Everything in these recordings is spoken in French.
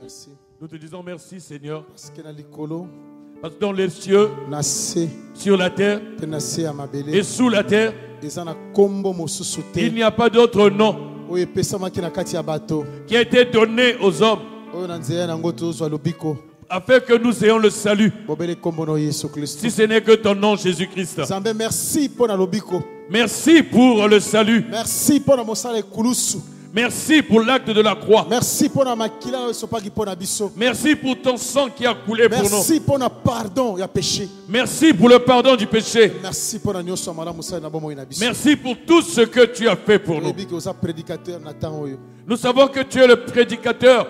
merci. Nous te disons merci, Seigneur. Parce que Parce que dans les cieux, sur la terre et sous la terre, il n'y a pas d'autre nom qui a été donné aux hommes afin que nous ayons le salut, si ce n'est que ton nom, Jésus-Christ. Merci pour le salut. Merci pour l'acte de la croix. Merci pour ton sang qui a coulé pour nous. Merci pour le pardon du péché. Merci pour tout ce que tu as fait pour nous. Nous savons que tu es le prédicateur.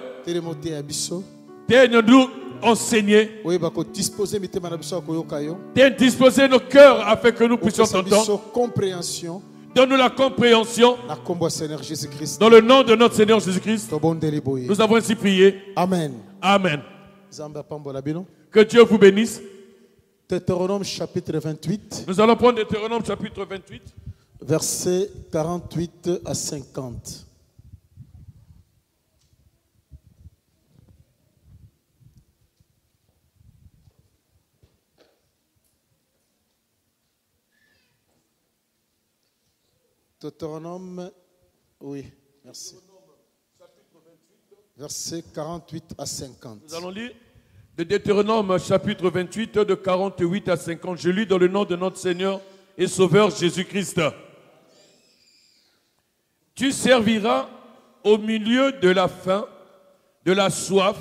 Viens nous enseigner. Viens disposer nos cœurs afin que nous puissions t'entendre. Donne-nous la compréhension. Dans le nom de notre Seigneur Jésus-Christ, nous avons ainsi prié. Amen. Amen. Que Dieu vous bénisse. Deutéronome chapitre 28. Nous allons prendre Deutéronome chapitre 28. Versets 48 à 50. Deutéronome, oui, merci. Versets 48 à 50. Nous allons lire de Deutéronome chapitre 28 de 48 à 50. Je lis dans le nom de notre Seigneur et Sauveur Jésus-Christ. Tu serviras au milieu de la faim, de la soif,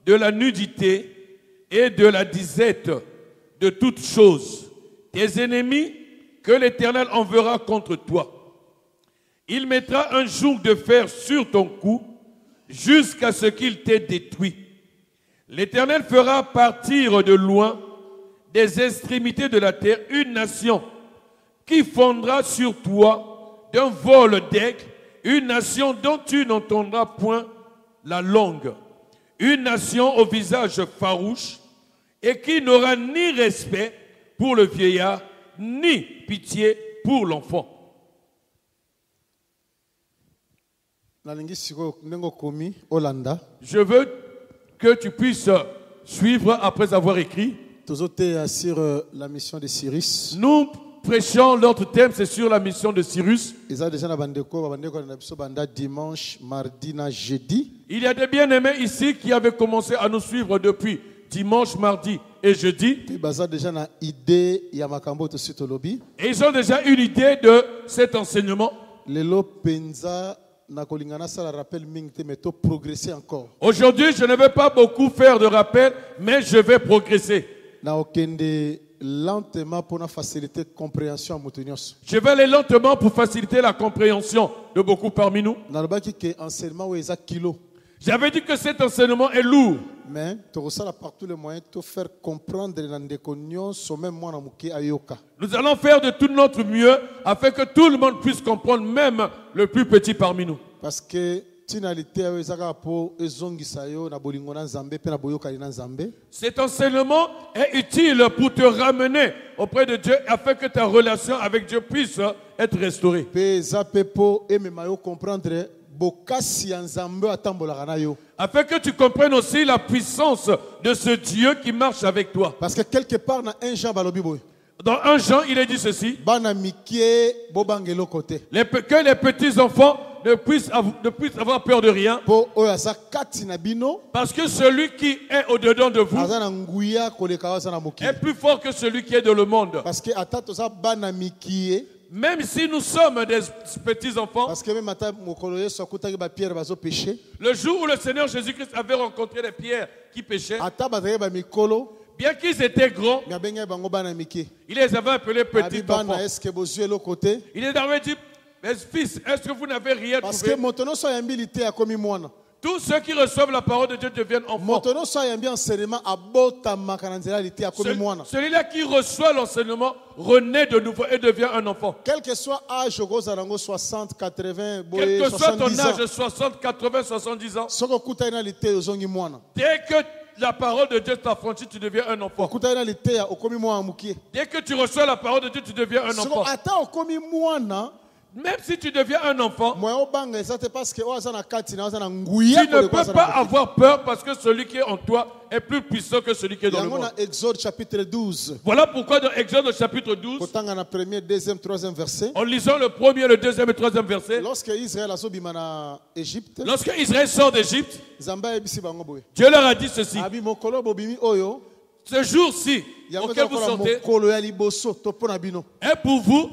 de la nudité et de la disette de toutes choses. Tes ennemis que l'Éternel enverra contre toi. Il mettra un joug de fer sur ton cou jusqu'à ce qu'il t'ait détruit. L'Éternel fera partir de loin des extrémités de la terre une nation qui fondra sur toi d'un vol d'aigle, une nation dont tu n'entendras point la langue, une nation au visage farouche et qui n'aura ni respect pour le vieillard, ni pitié pour l'enfant. Je veux que tu puisses suivre après avoir écrit. Sur la mission de Cyrus. Nous prêchons, notre thème c'est sur la mission de Cyrus. Dimanche, mardi, jeudi. Il y a des bien-aimés ici qui avaient commencé à nous suivre depuis dimanche, mardi et jeudi. Et ils ont déjà une idée de cet enseignement. Aujourd'hui, je ne vais pas beaucoup faire de rappel, mais je vais progresser. Je vais aller lentement pour faciliter la compréhension de beaucoup parmi nous. J'avais dit que cet enseignement est lourd. Mais par tous les moyens de faire comprendre. Nous allons faire de tout notre mieux afin que tout le monde puisse comprendre, même le plus petit parmi nous. Parce que cet enseignement est utile pour te ramener auprès de Dieu afin que ta relation avec Dieu puisse être restaurée. Afin que tu comprennes aussi la puissance de ce Dieu qui marche avec toi. Parce que quelque part dans 1 Jean, dans 1 Jean, il est dit ceci. Que les petits enfants ne puissent avoir peur de rien. Parce que celui qui est au-dedans de vous est plus fort que celui qui est dans le monde. Parce que même si nous sommes des petits enfants, le jour où le Seigneur Jésus-Christ avait rencontré les pierres qui péchaient, bien qu'ils étaient grands, il les avait appelés petits enfants. Il les avait dit, mes fils, est-ce que vous n'avez rien trouvé? Tous ceux qui reçoivent la parole de Dieu deviennent enfants. Celui-là qui reçoit l'enseignement renaît de nouveau et devient un enfant. Quel que soit âge, 60, 80, quel que soit ton âge, 60, 80, 70 ans, dès que la parole de Dieu t'affranchit, tu deviens un enfant. Dès que tu reçois la parole de Dieu, tu deviens un enfant. Même si tu deviens un enfant, moi obanga ça parce que ozana kati na ozana tu nguya ne peux pas avoir peur parce que celui qui est en toi est plus puissant que celui qui est dans le monde. Exode chapitre 12. Voilà pourquoi dans Exode chapitre 12, Kotanga na premier, deuxième, troisième verset. en lisant le premier, le deuxième et le troisième verset, Lorsque Israël a sobima na Égypte, lorsque Israël sort d'Égypte, Zamba ebisi bango boye. Dieu leur a dit ceci. Abi mokolo bobimi oyo, Ce jour-ci auquel vous sortez mokolo ya liboso to pona bino. est pour vous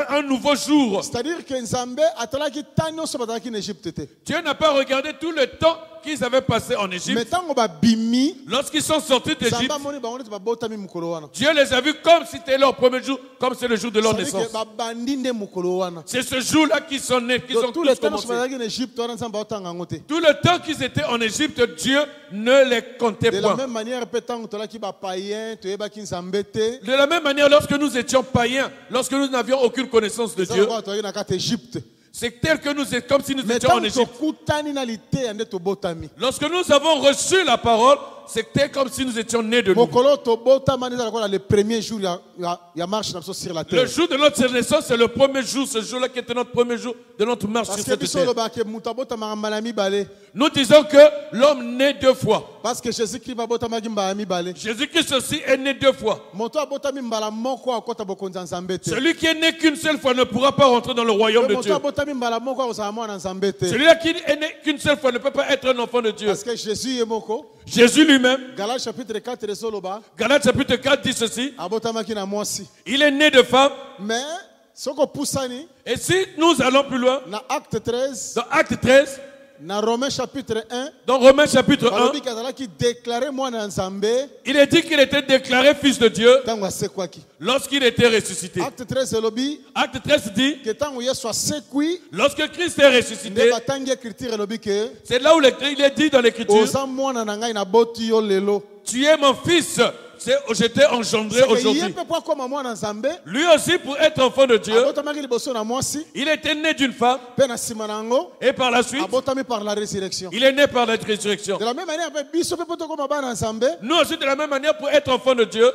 un nouveau jour. C'est-à-dire que Nzambe atalaki tanyo so bataki en Égypte te. Dieu n'a pas regardé tout le temps qu'ils avaient passé en Égypte. Mais tango ba bimi, Lorsqu'ils sont sortis d'Égypte, Zamba moni bango te ba botami mokolo wana. Dieu les a vus comme si c'était leur premier jour, comme c'est le jour de leur naissance. Ba bandinde mokolo wana. C'est ce jour-là qu'ils sont nés, qu'ils ont Tout le tous temps commencé. so bataki en Égypte wana Nzamba otanga ngote. Tout le temps qu'ils étaient en Égypte, Dieu ne les comptait De la point. même manière pe tango tolaki ba païen, to yebaki Nzambe te. De la même manière, lorsque nous étions païens, lorsque nous n'avions aucune connaissance de Dieu, c'est tel que nous étions, comme si nous étions en Égypte. Lorsque nous avons reçu la parole, c'était comme si nous étions nés de nous. Le premier jour, il y a marche sur la terre. Le jour de notre naissance, c'est le premier jour, ce jour-là qui était notre premier jour de notre marche sur cette terre. Nous disons que l'homme naît deux fois. Parce que Jésus-Christ Jésus-Christ aussi est né deux fois. Celui qui est né qu'une seule fois ne pourra pas rentrer dans le royaume de Dieu. Celui-là qui est né qu'une seule fois ne peut pas être un enfant de Dieu. Parce que Jésus est moko. Jésus lui-même, Galates chapitre 4 Galates chapitre 4 dit ceci. Il est né de femme. Mais, et si nous allons plus loin, dans Acte 13, dans Romains chapitre 1, dans Romains chapitre 1, il est dit qu'il était déclaré fils de Dieu lorsqu'il était ressuscité. Acte 13 dit que lorsque Christ est ressuscité, c'est là où il est dit dans l'écriture, tu es mon fils, je t'ai engendré aujourd'hui. Lui aussi, pour être enfant de Dieu, il était né d'une femme, et par la suite, il est né par la résurrection. De la même manière, Nous aussi, de la même manière, pour être enfant de Dieu,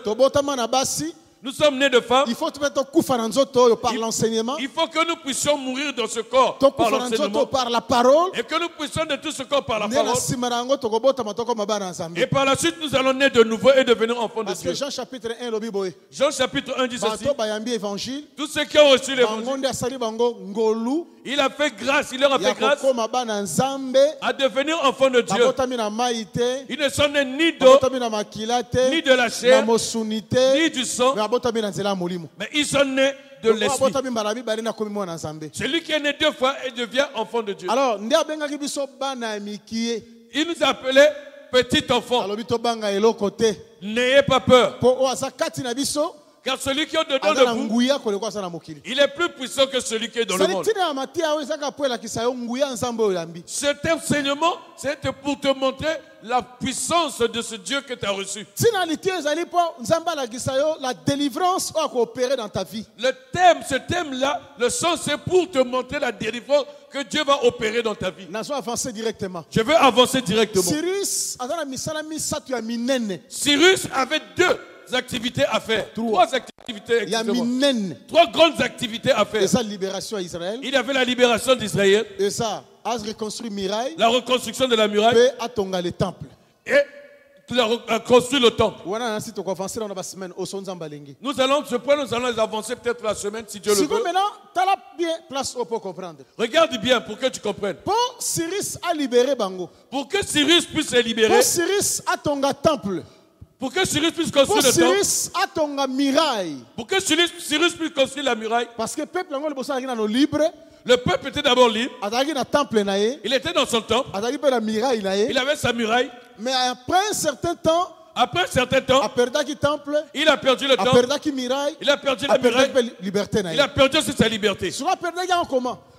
nous sommes nés de femmes. Il faut par l'enseignement. Il faut que nous puissions mourir dans ce corps par l'enseignement. Par la parole. Et que nous puissions de tout ce corps par la parole. Et par la suite, nous allons naître de nouveau et devenir enfants de Dieu. Jean chapitre 1, Jean chapitre 1 dit ceci. Tous ceux qui ont reçu l'évangile, il a fait grâce, il leur a fait grâce à devenir enfants de Dieu. Ils ne sont nés ni d'eau, ni de la chair, ni du sang, mais ils sont nés de l'esprit. Celui qui est né deux fois et devient enfant de Dieu. Alors, il nous appelait petit enfant. N'ayez pas peur. Car celui qui est dedans de vous, il est plus puissant que celui qui est dans le monde. Cet enseignement, c'est pour te montrer la puissance de ce Dieu que tu as reçu. La délivrance opérer dans ta vie. Ce thème-là, le sens, c'est pour te montrer la délivrance que Dieu va opérer dans ta vie. Je veux avancer directement. Cyrus avait deux activités à faire. Trois activités. Trois grandes activités à faire. Il y avait la libération d'Israël. La reconstruction de la muraille. Et il a construit le temple. Nous allons les avancer peut-être la semaine si Dieu le veut. Regarde bien pour que tu comprennes. Pour Cyrus a libéré Bango. Pour que Cyrus puisse les libérer. Pour Cyrus a tonga temple. Pour que Cyrus puisse construire le temple. Pour que Cyrus puisse construire la muraille. Parce que le peuple libre. Le peuple était d'abord libre. Il était dans son temple. Il avait sa muraille. Mais après un certain temps, il a perdu le temple. Il a perdu la muraille. Il a perdu aussi sa liberté.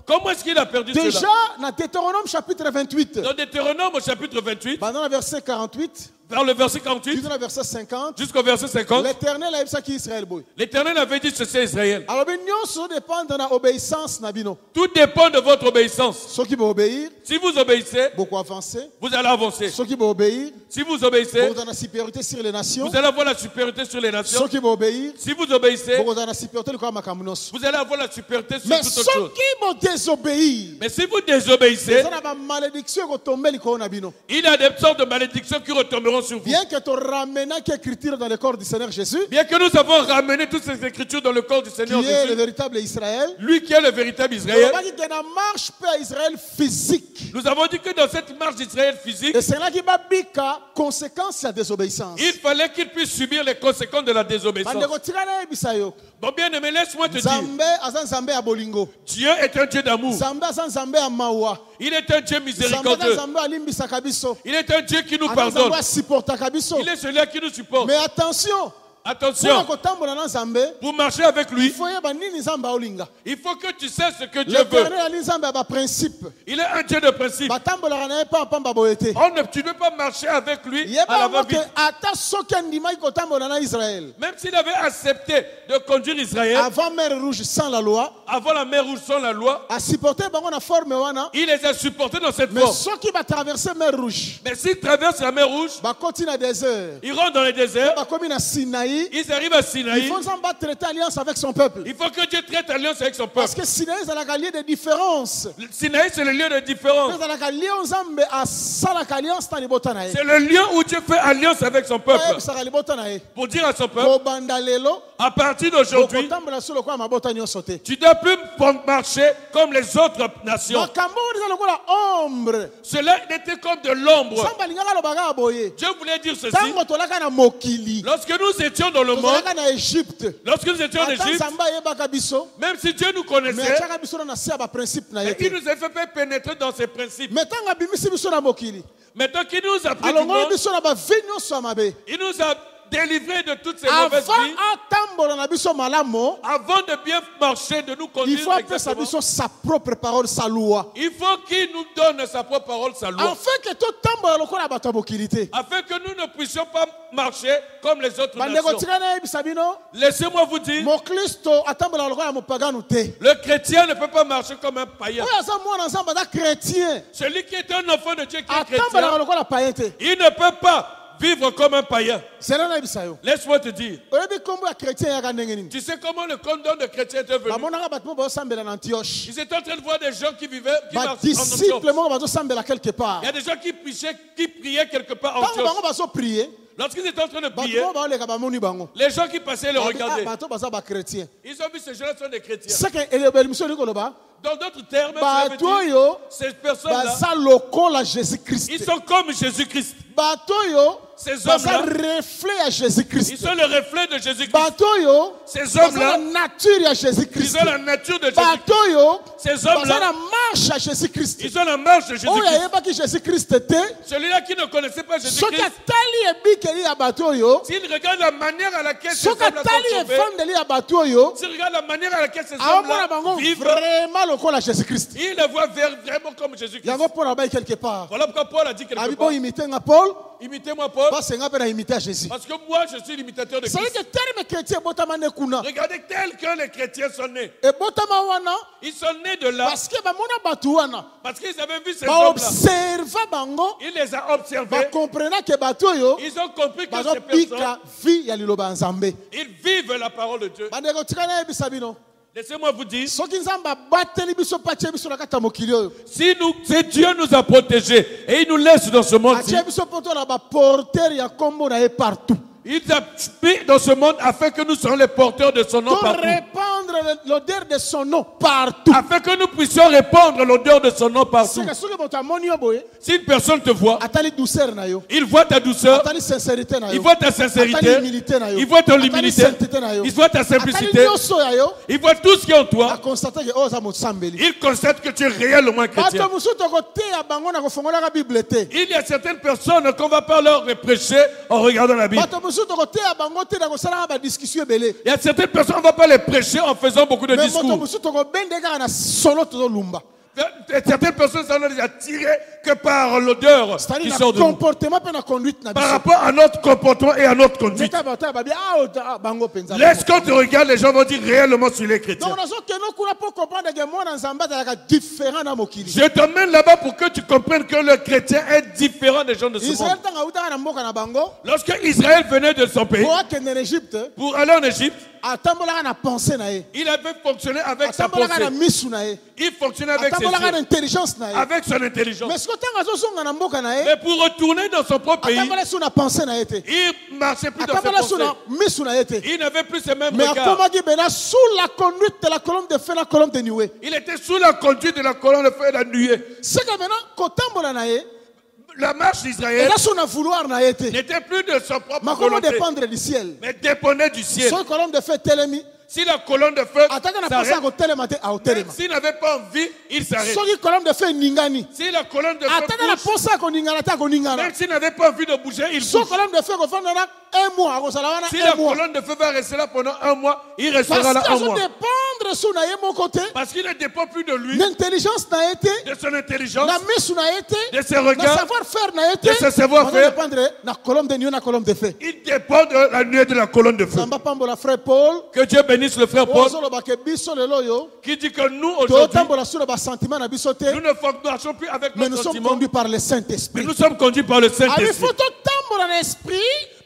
Comment est-ce qu'il a perdu cela? Déjà, dans Deutéronome chapitre 28. Dans Deutéronome au chapitre 28. Pendant le verset 48. Vers le verset 48 verset 50, jusqu'au verset 50, l'Éternel a dit Israël boy. l'Éternel avait dit ceci à Israël. Alors nyonso dépend de l'obéissance na bino. Tout dépend de votre obéissance. Ceux qui vont obéir, Si vous obéissez, beaucoup avancer. vous allez avancer. Ceux qui vont obéir, Si vous obéissez, beaucoup la supériorité sur les nations. vous allez avoir la supériorité sur les nations. Ceux qui vont obéir, Si vous obéissez, beaucoup la supériorité sur makamunos. vous allez avoir la supériorité sur Mais toute ceux autre chose. qui vont désobéir, Mais si vous désobéissez, ça n'a malédiction qui tombe liko na bino. il y a des sortes de malédictions qui retomberont sur vous. Bien que tu ramènes qui écriture dans le corps du Seigneur Jésus, Bien que nous avons ramené toutes ces écritures dans le corps du qui Seigneur est le Jésus, véritable Israël, lui qui est le véritable on Israël, va dire que la marche peut à Israël physique. nous avons dit que dans cette marche d'Israël physique, Et c'est là qui va bika conséquence à désobéissance. il fallait qu'il puisse subir les conséquences de la désobéissance. Bandeko tikana ebisa yo. Bon bien aimé, laisse-moi te dire, Nzambe aza nzambe ya bolingo. Dieu est un Dieu d'amour. Nzambe aza nzambe ya mawa. Il est un Dieu Nzambe miséricordieux. aza nzambe alimbisaka biso. Il est un Dieu qui nous Aza pardonne. nzambe asupportaka biso. Il est celui qui nous supporte. Mais attention, pour Attention, kotambola na nzambe, pour marcher avec il lui, faut yeba nini nzambe aolinga. il faut que tu sais ce que Dieu veut. L'Éternel ali nzambe ya ba principe. Il est un Dieu de principe. Batambolaka na ye pamba boye te. Tu ne peux pas marcher avec lui à Yeba la ngo va-vite. ke ata soki andimaki kotambola na Israël. Même s'il avait accepté de conduire Israël Avant mer rouge sans la loi, avant la mer rouge sans la loi, a supporté bango na forme wana. il les a supportés dans cette Mais forme. ceux qui va traverser mer rouge, Mais s'ils traversent la mer rouge, ba koti na désert. ils rentrent dans les déserts, Ba komi na Sinaï. ils arrivent à Il Sinaï. faut nzambe traiter alliance avec son peuple. Il faut que Dieu traite alliance avec son Parce peuple. que Sinaï c'est la lieu de différence. Sinaï, c'est le lieu de différence. C'est la lieu nzambe a sala alliance na libota na ye. C'est le lieu où Dieu fait alliance avec son peuple. Sala libota na ye. Pour dire à son peuple, Ko bandalelo, à partir d'aujourd'hui, kotambola solo kwa mabota nyonso te. tu ne dois plus marcher comme les autres nations. Makambo eza lokola ombre. Cela était comme de l'ombre. Samba lingaka lobaka boye. Dieu voulait dire ceci. Tango tolaka na mokili. Lorsque nous étions dans le monde, Tolaka na Égypte. lorsque nous étions en Ata Égypte, nzambe ayebaka biso. même si Dieu nous Mais connaissait, atiaka biso na se ya ba principe na ye il te. nous a fait pénétrer dans ses principes. Mais tango abimisi biso na mokili. Maintenant qu'il nous a pris du Alongoli monde, biso na ba vie nyonso ya mabe. il nous a délivrés de toutes ces mauvaises Avant vies. atambola na biso malamo, Avant de bien marcher, de nous il conduire faut appeler sa exactement, biso sa propre parole, sa loi. il faut qu'il nous donne sa propre parole, sa loi, Afin que tout tambola lokola bato ya mokili te. afin que nous ne puissions pas marcher comme les autres Bandeko nations. tika na yebisa bino, Laissez-moi vous dire, mokristo atambola lokola mopagano te. le chrétien ne peut pas marcher comme un païen. Oyo aza mwana nzambe aza chrétien. Celui qui est un enfant de Dieu qui est Atambolaka chrétien, lokola païen te. il ne peut pas vivre comme un païen. Sela na yebisa yo. Laisse-moi te dire, Oyebi kombo ya chrétien yaka ndenge nini? tu sais comment le condom de chrétien était venu? Bamonaka bato mo bazosambela na Antioche. Ils étaient en train de voir des gens qui vivaient, qui marchaient en Badisciple Antioche. moko bazosambela quelque part. Il y a des gens qui priaient quelque part en Tango bango Antioche. bazoprier, Lorsqu'ils étaient en train de bato prier, mo baoleka bamoni bango. les gens qui passaient le regardaient. Bato baza bachrétien. Ils ont vu ces gens-là sont des chrétiens. C'est que elobeli miso liko loba. Dans d'autres termes, cela veut Bato dire, oyo ces personnes-là, baza lokola Jésus-Christ. ils sont comme Jésus-Christ. Bato oyo Ces baza hommes-là, reflet à ils Jésus-Christ. sont le reflet de Jésus-Christ. Bato oyo Ces baza hommes-là, na nature à ils Jésus-Christ. ont la nature de Bato Jésus-Christ. oyo Ces baza na hommes-là, marche à Jésus-Christ. ils ont la marche de Oyo Jésus-Christ. ayebaki Jésus-Christ te. Celui-là qui ne connaissait pas Soki Jésus-Christ, atali ebikeli ya bato oyo, s'il regarde la manière à laquelle ces soki hommes-là atali sont sauvés, efandeli ya bato oyo, s'il regarde la manière à laquelle ces aomona hommes-là bango vivent, vraiment lokola Jésus-Christ. il le voit vraiment comme Jésus-Christ. Yango Paul abai quelque part. Voilà pourquoi Paul a dit quelque Abi part, bo imiter nga Paul, imitez-moi Paul, parce que nga pe na imiter à Jésus. parce que moi je suis l'imitateur de C'est Christ. que terme chrétien botama ne kuna. Regardez tel que les chrétiens sont nés. Et botama wana Ils sont nés de là parce que ba mona bato wana parce qu'ils avaient vu ces ba hommes-là. observa bango, Il les a observés. ba comprena que bato yo Ils ont compris que bazo ces personnes, pika vie ya liloba nzambe. ils vivent la parole de Dieu. Bandeko tikana yebisa bino. Laissez-moi vous dire, Soki nzambe abateli biso patie biso na kati ya mokili oyo. si Dieu nous a protégés et il nous laisse dans ce monde-ci, Atie biso poto na ba porteur ya kombo na ye partout. il a mis dans ce monde afin que nous soyons les porteurs de son nom Pour partout. répandre l'odeur de son nom partout. Afin que nous puissions répandre l'odeur de son nom partout. C'est que soki moto amoni yo boye, Si une personne te voit, atali douceur na yo, il voit ta douceur, atali sincérité na yo, il voit ta atali sincérité, humilité na yo, il voit ton atali humilité, sainteté na yo, il voit ta atali simplicité, nyonso ya yo, il voit tout ce qui est en a toi, constaté que oza mosambeli. il constate que tu es réellement chrétien. Bato mosusu tokoteya bango na kofongolaka Bible te. Il y a certaines personnes qu'on va pas leur reprocher en regardant la Bible. Bato mosusu tokoteya bango te na kosalaka ba discussion ebele. Il y a certaines personnes qu'on va pas les prêcher en faisant beaucoup de Mais moto discours. mosusu tokobende kaka na solo tozolumba. Certaines personnes sont attirées que par l'odeur qui C'est-à-dire sort le de nous. comportement et la conduite. Par rapport à notre comportement et à notre conduite. Lorsqu'on te regarde, les gens vont dire réellement sur les chrétiens. Je t'emmène là-bas pour que tu comprennes que le chrétien est différent des gens de ce monde. Lorsque Israël venait de son pays pour aller en Égypte, il avait fonctionné avec sa pensée. Il fonctionnait avec ses yeux, avec son intelligence. Mais pour retourner dans son propre pays, il marchait plus dans ses pensées. Il n'avait plus ces mêmes regards. Sous la conduite de la colonne de feu, la colonne de nuée. Il était sous la conduite de la colonne de feu et de la nuée. C'est que maintenant, La marche d'Israël n'était plus de son propre volonté, dépendre du ciel. mais dépendait du ciel. Sur colonne de feu telemi. Si la colonne de feu s'arrête, s'arrête, s'il n'avait pas envie, il s'arrête. si colonne de feu ningani. Si la colonne de feu bouge, même s'il n'avait pas envie de bouger, il bouge. Colonne de feu un mois. Si la colonne de feu va rester là pendant un mois, il restera là un mois. Dépendre sur mon côté. Parce qu'il ne dépend plus de lui, L'intelligence n'a été. de son intelligence, La mise n'a été. de ses regards, savoir-faire n'a été. de ses savoir-faire. La colonne de nuée, la colonne de feu. Il dépend de la nuée de la colonne de feu. Frère Paul. Que Dieu bénisse le frère Paul, qui dit que nous aujourd'hui, nous ne marchons plus avec mais nos nous sommes sentiments, conduits par le mais Saint-Esprit. nous sommes conduits par le Saint-Esprit.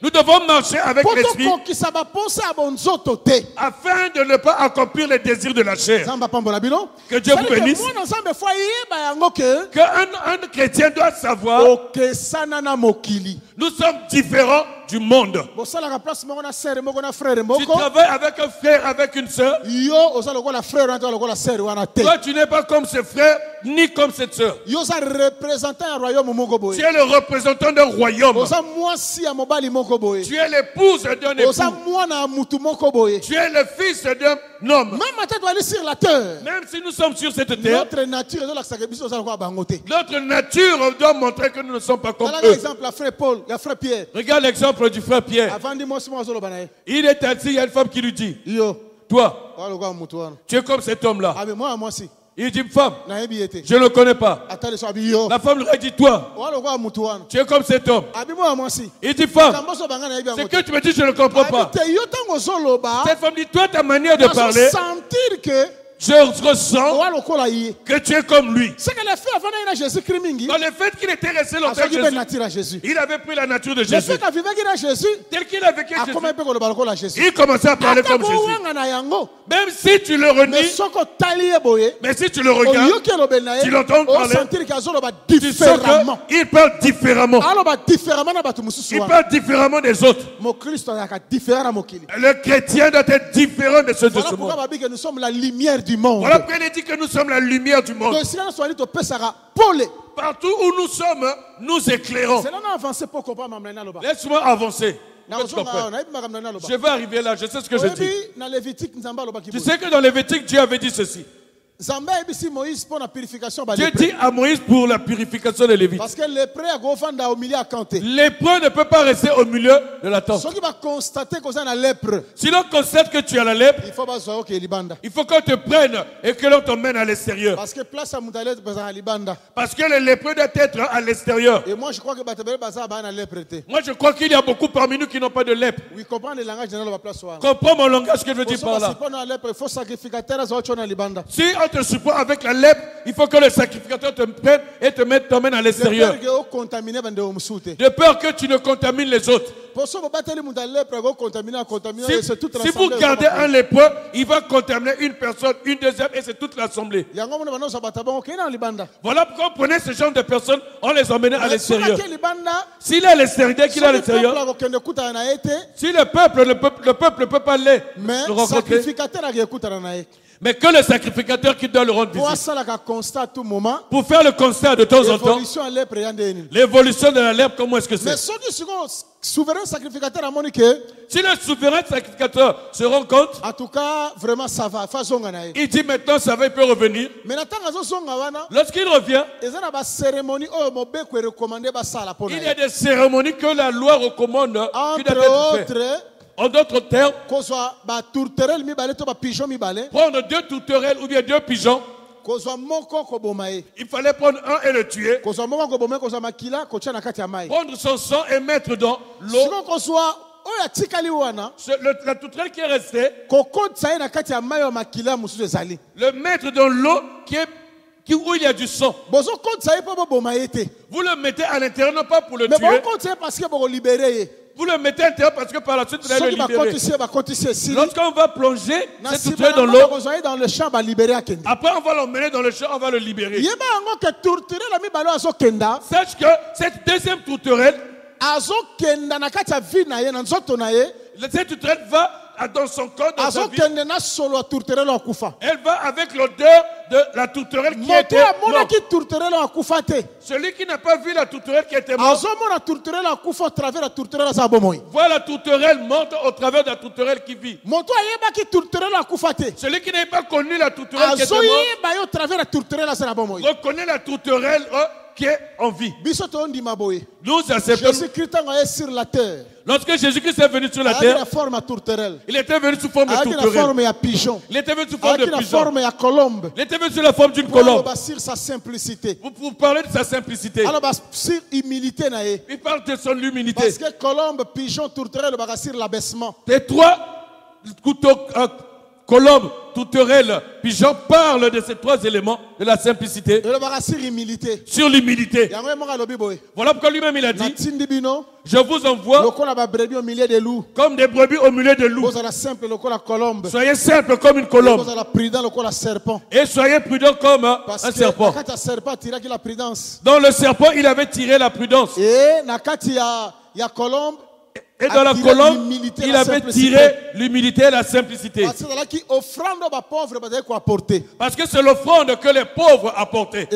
Nous devons marcher avec l'Esprit afin de ne pas accomplir les désirs de la chair. Que Dieu vous bénisse. Qu'un chrétien doit savoir, nous sommes différents du monde. Tu travailles avec un frère, avec une sœur. Toi, tu n'es pas comme ce frère, ni comme cette sœur. Tu es le représentant d'un royaume. Tu es l'épouse d'un époux. Tu es le fils d'un homme. Même si nous sommes sur cette terre, notre nature doit montrer que nous ne sommes pas comme eux. Regarde l'exemple du frère Pierre. Il est assis, il y a une femme qui lui dit, toi, tu es comme cet homme-là. Il dit, femme, je ne le connais pas. La femme lui a dit, toi, tu es comme cet homme. Il dit, femme, c'est que tu me dis, je ne comprends pas. Cette femme dit, toi, ta manière de parler, je ressens que tu es comme lui. Dans le fait qu'il était resté longtemps avec Jésus, il avait pris la nature de Jésus. Tel qu'il a vécu Jésus, il commençait à parler comme Jésus. Même si tu le renies, mais si tu le regardes, tu l'entends parler, tu sens qu'il parle différemment. Il parle différemment des autres. Le chrétien doit être différent de ceux de ce monde. Nous sommes la lumière du monde. Voilà pourquoi il dit que nous sommes la lumière du monde. Partout où nous sommes, nous éclairons. Laisse-moi avancer. Je vais arriver là, je sais ce que je dis. Tu sais que dans Lévitique, Dieu avait dit ceci. Dieu dit à Moïse pour la purification des Lévites. Parce que Lépreux ne peut pas rester au milieu de la tente. Si l'on constate que tu as la lèpre, il faut qu'on te prenne et que l'on t'emmène à l'extérieur. Parce que le lépreux doit être à l'extérieur. Et moi je crois que moi je crois qu'il y a beaucoup parmi nous qui n'ont pas de lèpre. Oui, comprends le langage de la place. Comprends mon langage que je veux dire par là. Si on te surprend avec la lèpre, il faut que le sacrificateur te prenne et t'emmène à l'extérieur. De peur que tu ne contamines les autres. Si vous gardez un lépreux, il va contaminer une personne, une deuxième, et c'est toute l'assemblée. Voilà pourquoi on prenait ce genre de personnes, on les emmenait à l'extérieur. S'il est à l'extérieur, dès qu'il est à l'extérieur, si le peuple ne peut pas le rencontrer, mais que le sacrificateur qui doit le rendre visite. Pour faire le constat de temps en temps, l'évolution de la lèpre, comment est-ce que c'est? Si le souverain sacrificateur se rend compte, en tout cas, vraiment ça va. Il dit maintenant ça va, il peut revenir. Lorsqu'il revient, il y a des cérémonies que la loi recommande qui doivent être faites. En d'autres termes, prendre 2 tourterelles ou bien 2 pigeons kozwa moko koboma ye. Il fallait prendre un et le tuer. Kozwa moko koboma kozwa makila kotia na kati ya mai. Prendre son sang et mettre dans l'eau. Siko kozwa oya tikali wana. La tourterelle qui est restée. Kokotsa ye na kati ya mai wa makila mususu ezali. Le mettre dans l'eau où il y a du sang. Bozo kotsa ye po boma ye te. Vous le mettez à l'intérieur non pas pour le Mais tuer. bon kotsa parce que boko libérer ye. Vous le mettez à l'intérieur parce que par la suite vous allez le libérer. Lorsqu'on va plonger cette tourterelle dans l'eau, après on va l'emmener dans le champ, on va le libérer. Sache que cette deuxième tourterelle, cette tourterelle va dans son corps, dans sa vie. Elle va avec l'odeur de la tourterelle qui était morte. Celui qui n'a pas vu la tourterelle qui était morte voit la tourterelle morte au travers de la tourterelle qui vit. Celui qui n'a pas connu la tourterelle qui était morte reconnaît la tourterelle qui est en vie. Nous acceptons. Lorsque Jésus-Christ est venu sur la terre, il était venu sous forme de tourterelle. Il était venu sous forme de pigeon. Il était venu sous la forme d'une colombe. Vous parlez de sa simplicité. Il parle de son humilité. Parce que colombe, pigeon, tourterelle, l'abaissement. Les trois colombes, tourterelles, pigeons parlent de ces trois éléments de la simplicité. Sur l'humilité. Voilà pourquoi lui-même il a dit: je vous envoie comme des brebis au milieu de loups. Soyez simple comme une colombe. Et soyez prudent comme un serpent. Dans le serpent, il avait tiré la prudence. Et dans la colombe, il avait tiré l'humilité et la simplicité. Parce que c'est l'offrande que les pauvres apportaient.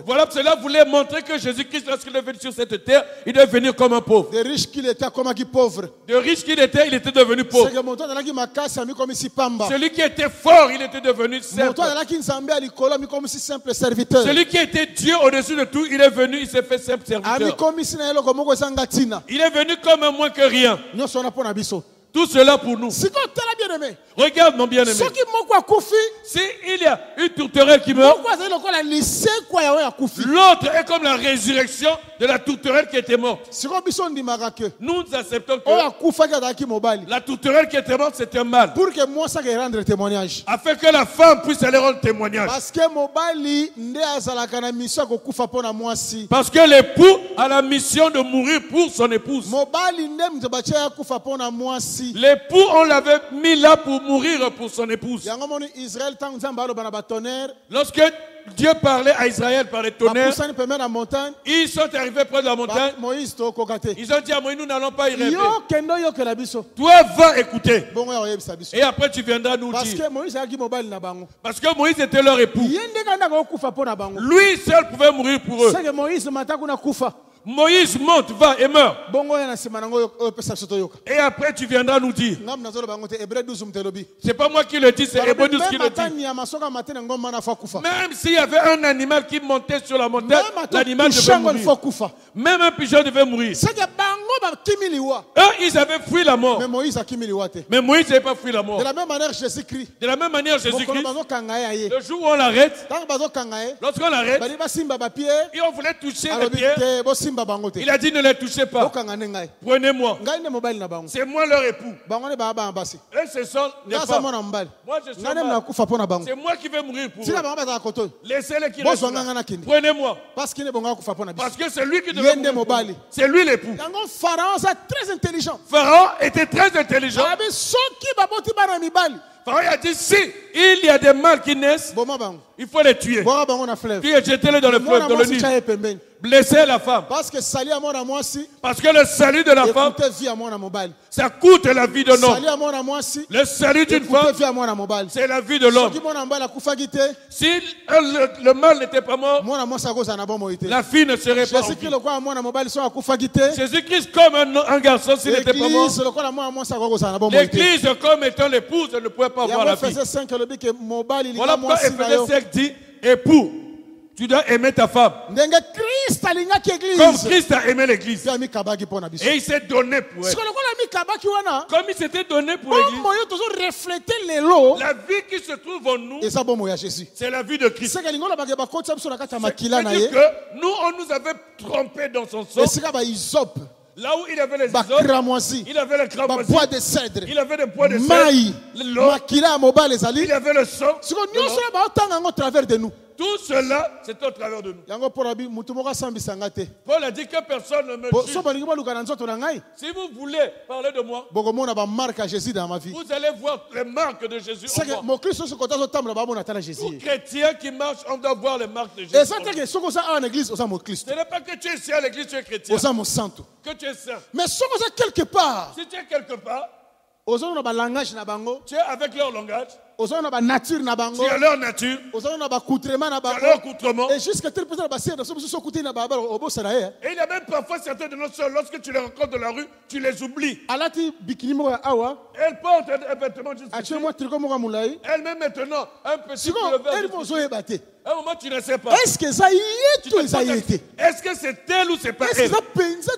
Voilà, cela voulait montrer que Jésus-Christ, lorsqu'il est venu sur cette terre, il devait venir comme un pauvre. De riche qu'il était, il était devenu pauvre. Celui qui était fort, il était devenu simple. Celui qui était Dieu au-dessus de tout, il est venu, il s'est fait simple serviteur. Il est venu comme un moins que rien. Tout cela pour nous. Regarde mon bien-aimé. Si il y a une tourterelle qui meurt, l'autre est comme la résurrection de la tourterelle qui était morte. Nous acceptons que la tourterelle qui était morte, c'est un mal. Afin que la femme puisse aller rendre témoignage. Parce que l'époux a la mission de mourir pour son épouse. L'époux, on l'avait mis là pour mourir pour son épouse. Lorsque Dieu parlait à Israël par les tonnerres, ils sont arrivés près de la montagne. Ils ont dit à Moïse: nous n'allons pas y rêver. Toi, va écouter. Et après tu viendras nous dire. Parce que Moïse était leur époux. Lui seul pouvait mourir pour eux. Moïse monte, va et meurt. Et après tu viendras nous dire. C'est pas moi qui le dis, c'est Hébreu 12 qui le dit. Même s'il y avait un animal qui montait sur la montagne, l'animal devait mourir. Même un pigeon devait mourir. Eux, ils avaient fui la mort. Mais Moïse n'avait pas fui la mort. De la même manière, Jésus-Christ, le jour où on l'arrête, lorsqu'on l'arrête, et on voulait toucher les pierres, il a dit: ne les touchez pas. Prenez-moi. C'est moi leur époux. Et ce sont les femmes. Moi je suis mari. C'est moi qui vais mourir pour eux. Laissez-les qui restent là. Prenez-moi. Parce que c'est lui qui devait mourir. C'est lui l'époux. Pharaon était très intelligent. Pharaon a dit: si il y a des mâles qui naissent, il faut les tuer. Puis jetez-les dans le fleuve, dans le Nil. Blesser la femme. Parce que le salut de la femme, ça coûte la vie de l'homme. Le salut d'une femme, c'est la vie de l'homme. Si le mâle n'était pas mort, la fille ne serait pas en vie. Jésus-Christ comme un garçon, s'il n'était pas mort, l'Église comme étant l'épouse, ne pouvait pas avoir la vie. Voilà pourquoi Éphésiens 5 dit: époux, Tu dois aimer ta femme. ndenge Christ alingaki église Comme Christ a aimé l'église. puis amikabaki mpona biso Et il s'est donné pour elle. sikoyo lokola amikabaki wana Comme il s'était donné pour l'église. bomoi oyo tozoreflete lelo La vie qui se trouve en nous, eza bomoi ya Jésus c'est la vie de Christ. seke lingo olobaka bakotisa biso na kati ya makila na C'est-à-dire ye que nous, on nous avait trompés dans son sang. esika baisope Là où il avait les isopes, bakramwasi il avait le cramoisi, babois de cèdre il avait des poids de mai sel, l'eau, makila ya mobali ezali il avait le sang. sikoyo nyonso oyo baotanga yango au travers de nous Tout cela, c'est au travers de nous. yango mpona mutu moko asambisanga te Paul a dit que personne ne me juge. so bolingi boluka na nzoto na ngai Si vous voulez parler de moi, bokomona bamarke ya Jésus dans ma vie vous allez voir les marques de Jésus en seke moi. mokristo soki ota azotambola bamona ata na Tout Jésus chrétien qui marche, on doit voir les marques de Jésus. eza en nous. teke soki oza awa na église oza mokristo Ce n'est pas que tu es ici à l'église, tu es chrétien, oza mosantu que tu es saint. mais soki oza quelque part Si tu es quelque part, ozana na balangage na bango tu es avec leur langage, ozana na banature na bango tu as leur nature, ozana na bakutrema na tu as bango leur accoutrement. et jusque tel peut-être basier na so biso sokuti na babala obosana ye Et il y a même parfois certains de nos soeurs, lorsque tu les rencontres dans la rue, tu les oublies. alati bikini moko ya awa Elles portent un vêtement juste atie ici. mwa triko moko ya molai Elle met maintenant un petit sikoyo pullover eli juste mo ici. ozoyeba te À un moment, tu ne sais pas. est-ce que eza ye Tu to te eza ye poses te la- Est-ce que c'est elle ou c'est pas est-ce que elle? eza mpenza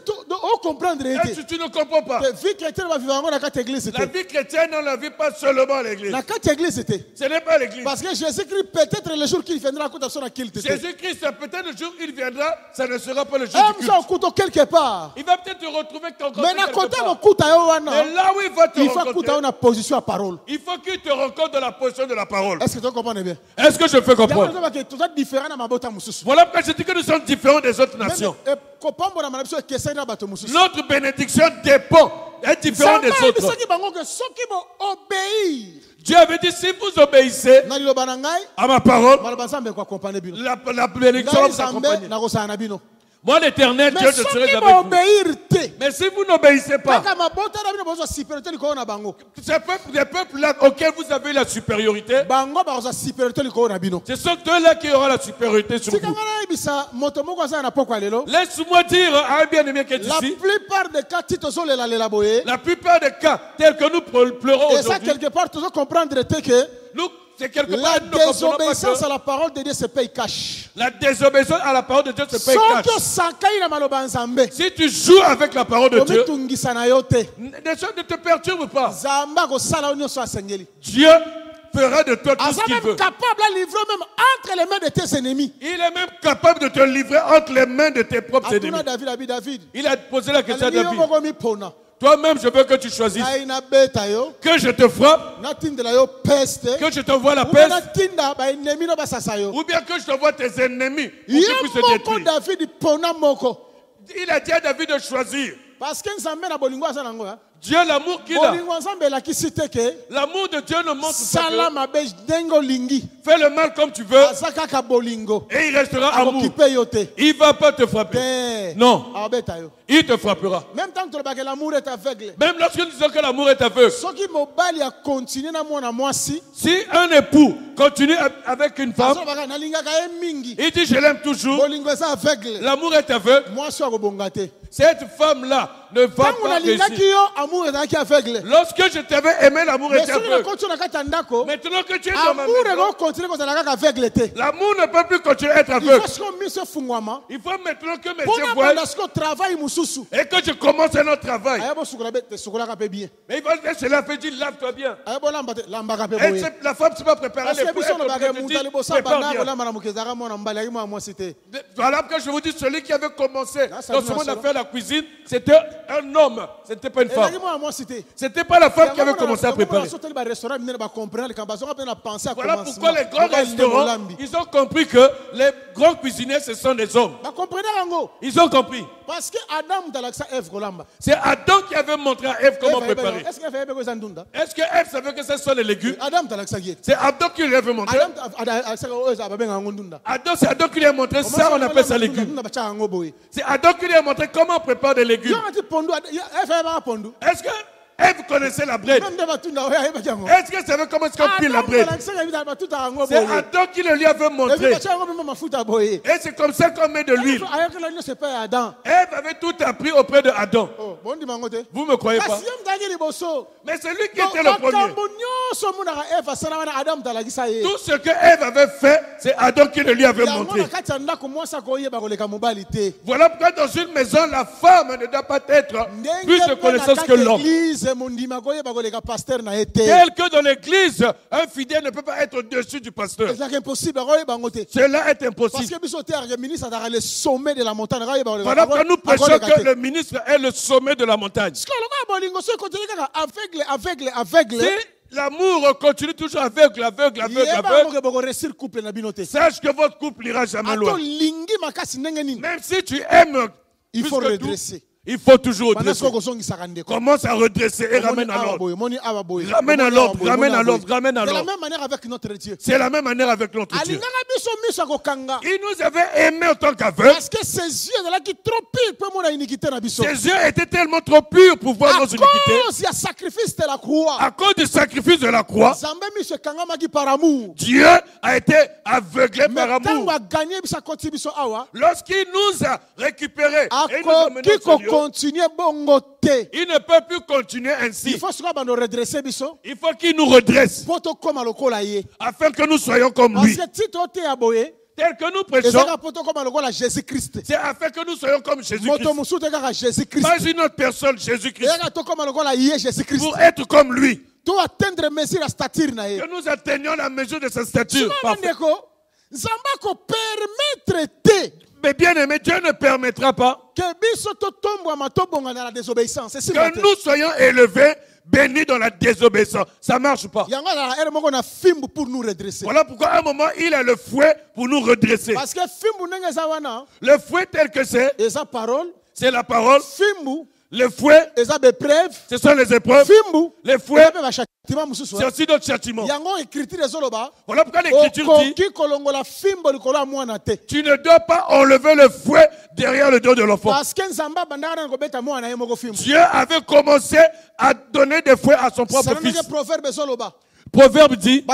ocomprendre ye Est-ce te que tu ne comprends pas? te vie chrétienne baviva yango na kati ya église La te vie chrétienne, on ne la vit pas seulement à l'église. na kati ya église te Ce n'est pas l'église. parce que Jésus-Christ peut-être le jour qu'il viendra akuta biso na kilte te Jésus-Christ, peut-être le jour où il viendra, ça ne sera pas le jour du moso culte. okuta quelque part Il va peut-être te retrouver quelque mais na part. kota mokuta yo wana Et là où il va te il faut akuta rencontrer, yo na position ya parole il faut qu'il te rencontre dans la position de la parole. est-ce que tu comprends bien Est-ce que je fais comprendre? toza différent na mabota mosusu Voilà pourquoi je dis que nous sommes différents des autres nations. kopambola na biso ekesani na bato mosusu Notre bénédiction dépend, est différente des nzambe autres. ayebisaki bango ke soki boobéir Dieu avait dit, si vous obéissez na liloba na ngai à ma parole, maloba nzambe ekoakompane bino la bénédiction ngai va vous nzambe accompagner. nakosala na bino Moi, l'éternel Dieu, mais je serai soki avec vous. boobéir te Mais si vous n'obéissez pas, kaka mabota na bino bozwa supériorité likolo na bango ces peuples, les peuples-là auxquels vous avez la supériorité, bango bakozwa supériorité likolo na bino ce sont eux-là qui auront la supériorité sur tika vous. ngai nayebisa moto moko aza na poko ya lelo Laisse-moi dire à un bien-aimé qui est la ici, plupart des cas ti tozolelalela boye la plupart des cas tels que nous pleurons et ça aujourd'hui, quelque part tozocomprendre te que nous, c'est quelque la part, nous ne comprenons pas désobéissance que à la parole de Dieu se paye cash la désobéissance à la parole de Dieu se paye soki cash. osakai na maloba ya nzambe Si tu joues avec la parole de Dieu, omitungisa na yo te les choses ne te perturbent pas. nzambe akosala yo nyonso asengeli Dieu fera de toi tout aza ce qu'il même veut. capable alivrer même entre les mains de tes ennemis Il est même capable de te livrer entre les mains de tes propres atuna ennemis. David Il a posé la question à alingi yo David. moko mipona Toi-même, je veux que tu choisisses. ngai nabeta yo Que je te frappe, natindela yo peste que je t'envoie la ou bien peste, natinda baennemi no basasa yo ou bien que je t'envoie tes ennemis pour ye qu'ils puissent te moko détruire. David pona moko Il a dit à David de choisir. parce que nzambe na bolingo aza nango Dieu, l'amour qu'il a. bolingo ya nzambe elakisi te ke L'amour de Dieu ne montre pas sala que mabe ndenge olingi fais le mal comme tu veux aza kaka bolingo et il restera amour. akokipe yo te Il ne va pas te frapper. te Non, abeta yo il te frappera. même tant que tolobaka l'amour est aveugle Même lorsque nous disons que l'amour est aveugle. soki mobali akontinue na mwana mwasi Si un époux continue avec une femme, azolobaka nalingaka ye mingi il dit je l'aime toujours, bolingo eza aveugle l'amour est aveugle, mwasi oyo akobonga te cette femme-là ne va ntango pas nalingaki réussir. yo amour ezalaki aveugle Lorsque je t'avais aimé, l'amour mais était soki aveugle. nakoti yo na kati ya ndako Maintenant que tu es dans ma amour maison, ekokontinue kozala kaka aveugle te l'amour ne peut plus continuer à être il aveugle. faut siko miso efungwama Il faut maintenant que mes mpo yeux na voient banda siko travail mosusu et que je commence un autre travail. aya bosukola be te sukolaka mpe bien Mais il va dire cela, fait dire lave-toi bien. aya bolamba te lambaka mpe Elle boye sait- la femme ne s'est pas préparée. parce que Les biso frères, olobaka comme je moto te liboso dis, prépare abanda bien. kolamba na moto ezalaka mwana mobali ayaki mwana mwasi te Voilà pourquoi je vous dis, celui qui avait commencé Là, ça dans dit ce monde un à seul. faire la cuisine, c'était un homme, ce n'était pas une femme. ezalaki mwana mwasi te Ce n'était pas la femme qui avait commencé à préparer. soteli barestaurant minene bacomprendre likambo bazonga mpe na pense à Voilà commencement pourquoi les grands restaurants, ils ont compris que les grands cuisiniers, ce sont des hommes. bacomprendre yango Ils ont compris. parce que adam moto alakisa eve kolamba C'est Adam qui avait montré à Ève comment préparer. est ce que eve ayebeko eza ndunda Est-ce que Ève savait que ce sont les légumes? adam moto alakisaki ye C'est Adam qui lui avait montré. adam alakisaka oyo eza babengaka yango ndunda Adam, c'est Adam qui lui a montré ça, on appelle ça légumes. ndunda batiaka yango boye C'est Adam qui lui a montré comment on prépare des légumes. yo ngati pondu eve ayebaka pondu Est-ce que Ève connaissait la bread. Est-ce que vous savez comment est-ce qu'on pile la bread? C'est Adam qui le lui avait montré. Et c'est comme ça qu'on met de l'huile. Ève avait tout appris auprès de Adam. Vous ne me croyez pas? Mais c'est lui qui était le premier. Tout ce que Ève avait fait, c'est Adam qui le lui avait montré. Voilà pourquoi dans une maison, la femme ne doit pas être plus de connaissance que l'homme. Tel que dans l'église, un fidèle ne peut pas être au-dessus du pasteur. Cela est impossible. Voilà pourquoi nous prêchons que le ministre est le sommet de la montagne. Si l'amour continue toujours aveugle, sache que votre couple n'ira jamais loin. Même si tu aimes, il faut redresser. Il faut toujours redresser. Commence à redresser et ramène à l'ordre. Ramène à l'ordre, ramène à l'ordre, ramène à l'ordre. C'est la même manière avec notre Dieu. C'est la même manière avec notre Dieu. Il nous avait aimés en tant qu'aveugles. Parce que ses yeux étaient tellement trop purs pour voir nos iniquités. À cause du sacrifice de la croix, Dieu a été aveuglé par amour. Lorsqu'il nous a récupérés et nous a menés au Seigneur, il ne peut plus continuer ainsi. Il faut qu'il nous redresse afin que nous soyons comme lui. Tel que nous prêchons, c'est afin que nous soyons comme Jésus-Christ. Pas une autre personne, Jésus-Christ. Pour être comme lui. Que nous atteignions la mesure de sa stature. Mais bien aimé, Dieu ne permettra pas que nous soyons élevés, bénis dans la désobéissance. Ça ne marche pas. Voilà pourquoi à un moment, il a le fouet pour nous redresser. Le fouet tel que c'est la parole. Le fouet, ce sont les épreuves. Les fouets, c'est aussi notre châtiment. Voilà pourquoi l'Écriture dit, tu ne dois pas enlever le fouet derrière le dos de l'enfant. Dieu avait commencé à donner des fouets à son propre fils. Proverbe dit,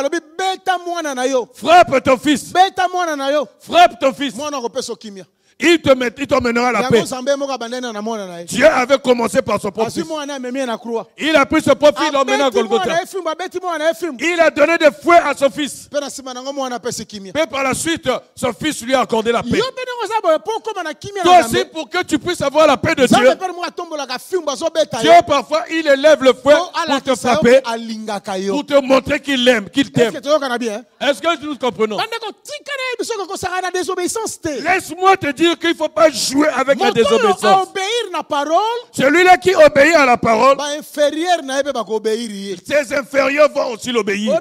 frappe ton fils. Frappe ton fils. Il t'emmènera à la paix. Dieu avait commencé par son propre fils. Il a pris son propre fils, il l'a emmené à Golgotha. Il a donné des fouets à son fils. Mais par la suite, son fils lui a accordé la paix. Toi aussi, pour que tu puisses avoir la paix de Dieu, Dieu parfois, il élève le fouet pour te frapper, pour te montrer qu'il l'aime, qu'il t'aime. Est-ce que nous comprenons? Laisse-moi te dire qu'il ne faut pas jouer avec la désobéissance. Celui-là qui obéit à la parole, ses inférieurs vont aussi l'obéir.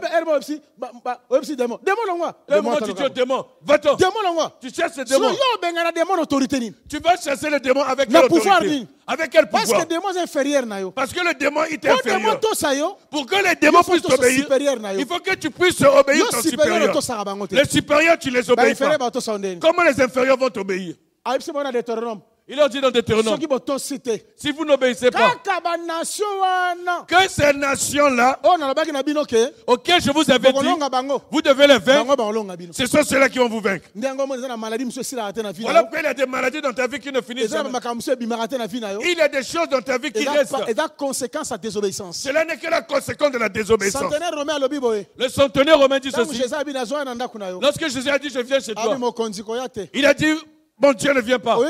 Démon, tu dis au démon, va-t'en. Tu cherches le démon. Tu vas chercher le démon avec quelle autorité? Avec quel pouvoir? Parce que le démon est inférieur. Pour que les démons puissent t'obéir, il faut que tu puisses obéir ton supérieur. Les supérieurs, tu les obéis pas. Comment les inférieurs vont t'obéir? Il leur dit dans Deutéronome, si vous n'obéissez pas, que ces nations-là, auxquelles je vous avais dit, vous devez les vaincre, ce sont ceux-là qui vont vous vaincre. Voilà pourquoi il y a des maladies dans ta vie qui ne finissent jamais. Il y a des choses dans ta vie qui restent. Cela n'est que la conséquence de la désobéissance. Le centenaire romain dit ceci. Lorsque Jésus a dit, je viens chez toi, il a dit, bon, Dieu ne vient pas. Vous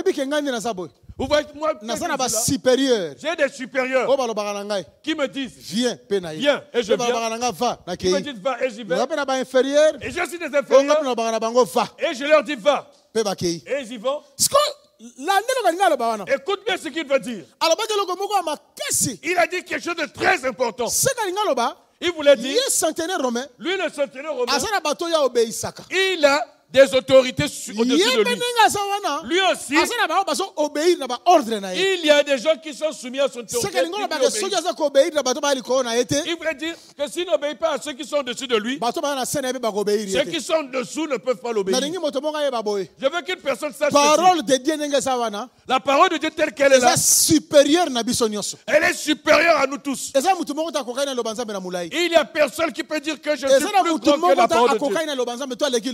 voyez, moi, j'ai des supérieurs qui me disent, viens, et je viens. Qui me disent, va, et j'y vais. Et j'ai aussi des inférieurs, et je leur dis, va. Et ils y vont. Écoute bien ce qu'il veut dire. Il a dit quelque chose de très important. Il voulait dire, lui le centenaire romain, il a des autorités au-dessus de lui. Lui aussi, il y a des gens qui sont soumis à son autorité. Il voudrait dire que s'il n'obéit pas à ceux qui sont au-dessus de lui, ceux qui sont en dessous ne peuvent pas l'obéir. Je veux qu'une personne sache la parole de Dieu telle qu'elle est là, elle est supérieure à nous tous. Il n'y a personne qui peut dire que je suis plus grand que la parole de Dieu.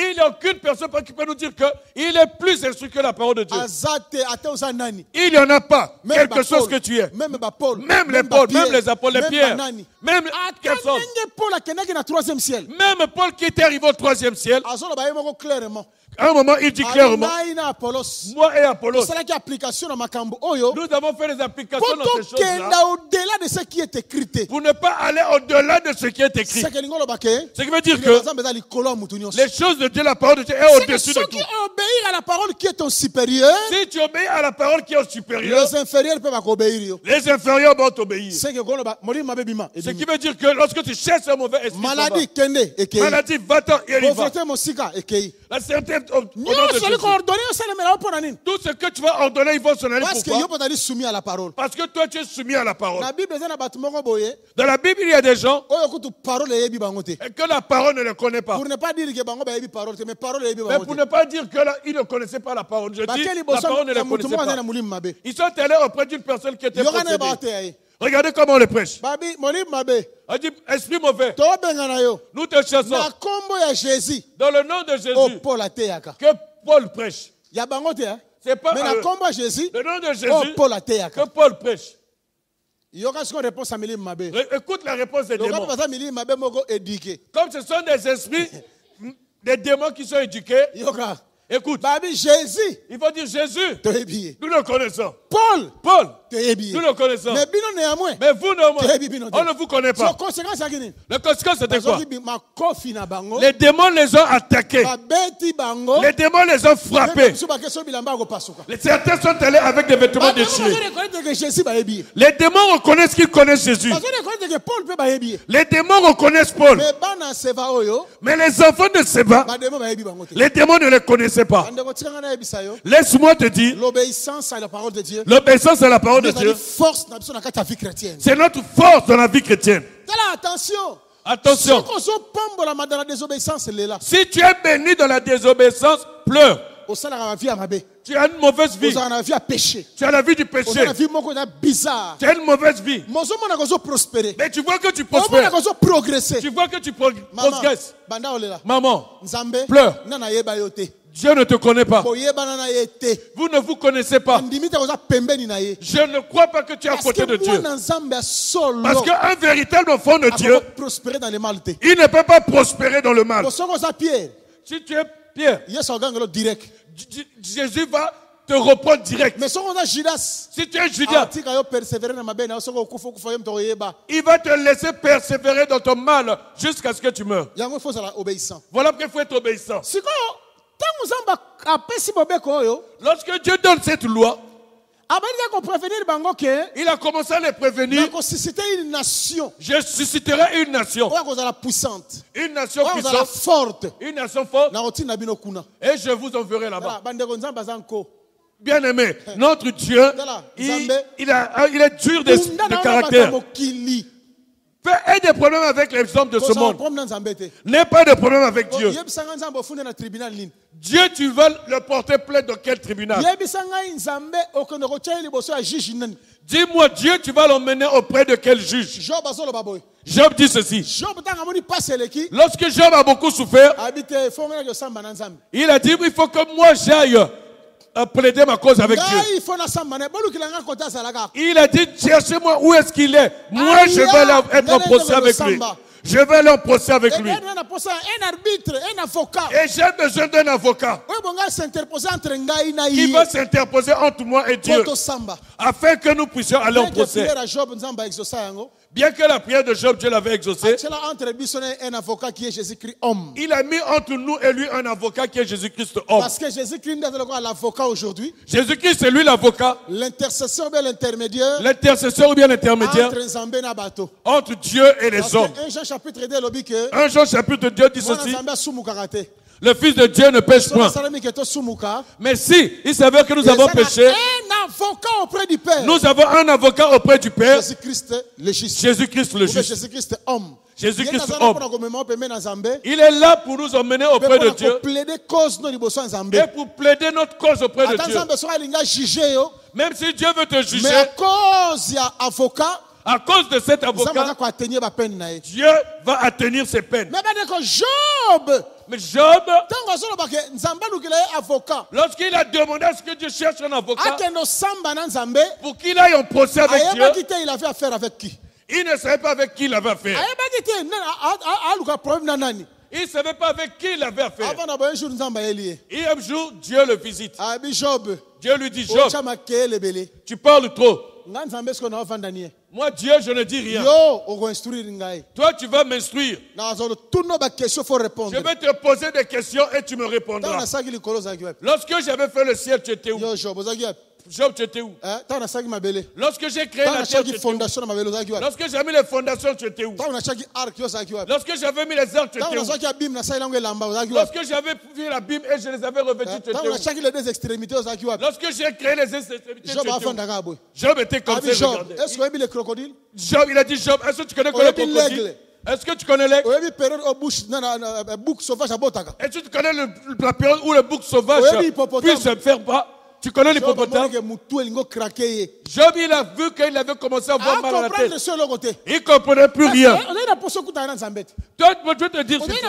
Il n'y a aucune personne qui peut nous dire qu'il est plus instruit que la parole de Dieu. Il n'y en a pas, quelque chose que tu es. Même les Paul, même les apôtres, les Pierre, même personne. Même Paul qui était arrivé au 3e ciel, à un moment, il dit clairement, moi et Apollos, nous avons fait des applications dans ces choses-là pour ne pas aller au-delà de ce qui est écrit. Ce qui veut dire que les choses de Dieu, la parole de Dieu est au-dessus de tout. Si tu obéis à la parole qui est au supérieur, les inférieurs vont t'obéir. Ce qui veut dire que lorsque tu cherches un mauvais esprit, maladie, va-t'en et il va. La sainteté au nom de Jésus. Tout ce que tu vas ordonner, ils vont s'en aller. Pourquoi? Parce que toi, tu es soumis à la parole. Dans la Bible, il y a des gens et que la parole ne les connaît pas. Mais pour ne pas dire qu'ils ne connaissaient pas la parole, je dis la parole ne les connaissait pas. Ils sont allés auprès d'une personne qui était possédée. Regardez comment on le prêche. On dit, esprit mauvais, nous te chassons. Dans le nom de Jésus, que Paul prêche. C'est pas le nom de Jésus que Paul prêche. Écoute la réponse des démons. Comme ce sont des esprits, des démons qui sont éduqués. Écoute, Jésus. Il faut dire Jésus. Nous le connaissons. Paul. Nous le connaissons. Mais vous, néanmoins, on ne vous connaît pas. La conséquence, c'était quoi? Les démons les ont attaqués. Les démons les ont frappés. Certains sont allés avec des vêtements déchirés. Les démons reconnaissent qu'ils connaissent Jésus. Les démons reconnaissent Paul. Mais les enfants de Séba, les démons ne les connaissaient pas. Laisse-moi te dire, l'obéissance à la parole de Dieu, c'est notre force dans la vie chrétienne. Attention. Si tu es béni dans la désobéissance, pleure. Tu as une mauvaise vie. Tu as la vie du péché. Tu as une mauvaise vie. Mais tu vois que tu prospères. Tu vois que tu progresses. Maman, pleure. Dieu ne te connaît pas. Vous ne vous connaissez pas. Je ne crois pas que tu es à côté de Dieu. Parce qu'un véritable enfant de Dieu, il ne peut pas prospérer dans le mal. Si tu es Pierre, Jésus va te reprendre direct. Si tu es Judas, il va te laisser persévérer dans ton mal jusqu'à ce que tu meurs. Voilà pourquoi il faut être obéissant. Lorsque Dieu donne cette loi, il a commencé à les prévenir. Je susciterai une nation. Une nation puissante. Une nation forte. Et je vous enverrai là-bas. Bien aimé, notre Dieu, il est dur de caractère. Aie des problèmes avec les hommes de ce monde. N'aie pas de problème avec Dieu. Dieu, tu vas le porter plainte dans quel tribunal? Dis-moi, Dieu, tu vas l'emmener auprès de quel juge? Job dit ceci. Lorsque Job a beaucoup souffert, il a dit, il faut que moi j'aille plaider ma cause avec Dieu. Il a dit, cherchez-moi où est-ce qu'il est. Moi, je vais être en procès avec lui. Je vais aller en procès avec lui. Et j'ai besoin d'un avocat qui va s'interposer entre moi et Dieu afin que nous puissions aller en procès. Bien que la prière de Job, Dieu l'avait exaucée, il a mis entre nous et lui un avocat qui est Jésus-Christ homme. Parce que Jésus-Christ est l'avocat aujourd'hui. Jésus-Christ, c'est lui l'avocat. L'intercesseur ou bien l'intermédiaire. L'intercesseur ou bien l'intermédiaire entre Dieu et les hommes. 1 Jean chapitre 2 dit ceci. Le Fils de Dieu ne pêche point. Mais si il s'avère que nous avons péché, un avocat auprès du Père. Nous avons un avocat auprès du Père. Jésus-Christ le juste. Jésus-Christ le juste. Jésus-Christ homme. Jésus-Christ homme. Il est là pour nous emmener auprès de Dieu. Et pour plaider notre cause auprès de Dieu. Même si Dieu veut te juger. Mais à cause de cet avocat, Dieu va atteindre ses peines. Mais Job, lorsqu'il a demandé à ce que Dieu cherche un avocat, pour qu'il aille en procès avec Dieu, il avait affaire avec qui? Il ne savait pas avec qui il avait affaire. Il ne savait pas avec qui il avait affaire. Et un jour, Dieu le visite. Dieu lui dit, Job, tu parles trop. Moi, Dieu, je ne dis rien. Toi, tu vas m'instruire. Je vais te poser des questions et tu me répondras. Lorsque j'avais fait le ciel, tu étais où? Job, tu étais où? Lorsque j'ai créé la terre, tu étais où? Lorsque j'ai mis les fondations, tu étais où? Lorsque j'avais mis les arcs, tu étais où? Lorsque j'avais fait la Bible et je les avais revêtus, tu étais où? Lorsque j'ai créé les extrémités, tu étais où? Job était comme ça. Job, il a dit, Job, est-ce que tu connais le crocodile? Est-ce que tu connais l'aigle? Est-ce que tu connais la période où le bouc sauvage puisse se faire pas? Tu connais l'hippopotame? Job, il a vu qu'il avait commencé à avoir mal à la tête. Il ne comprenait plus rien. Toi, je vais te dire ceci.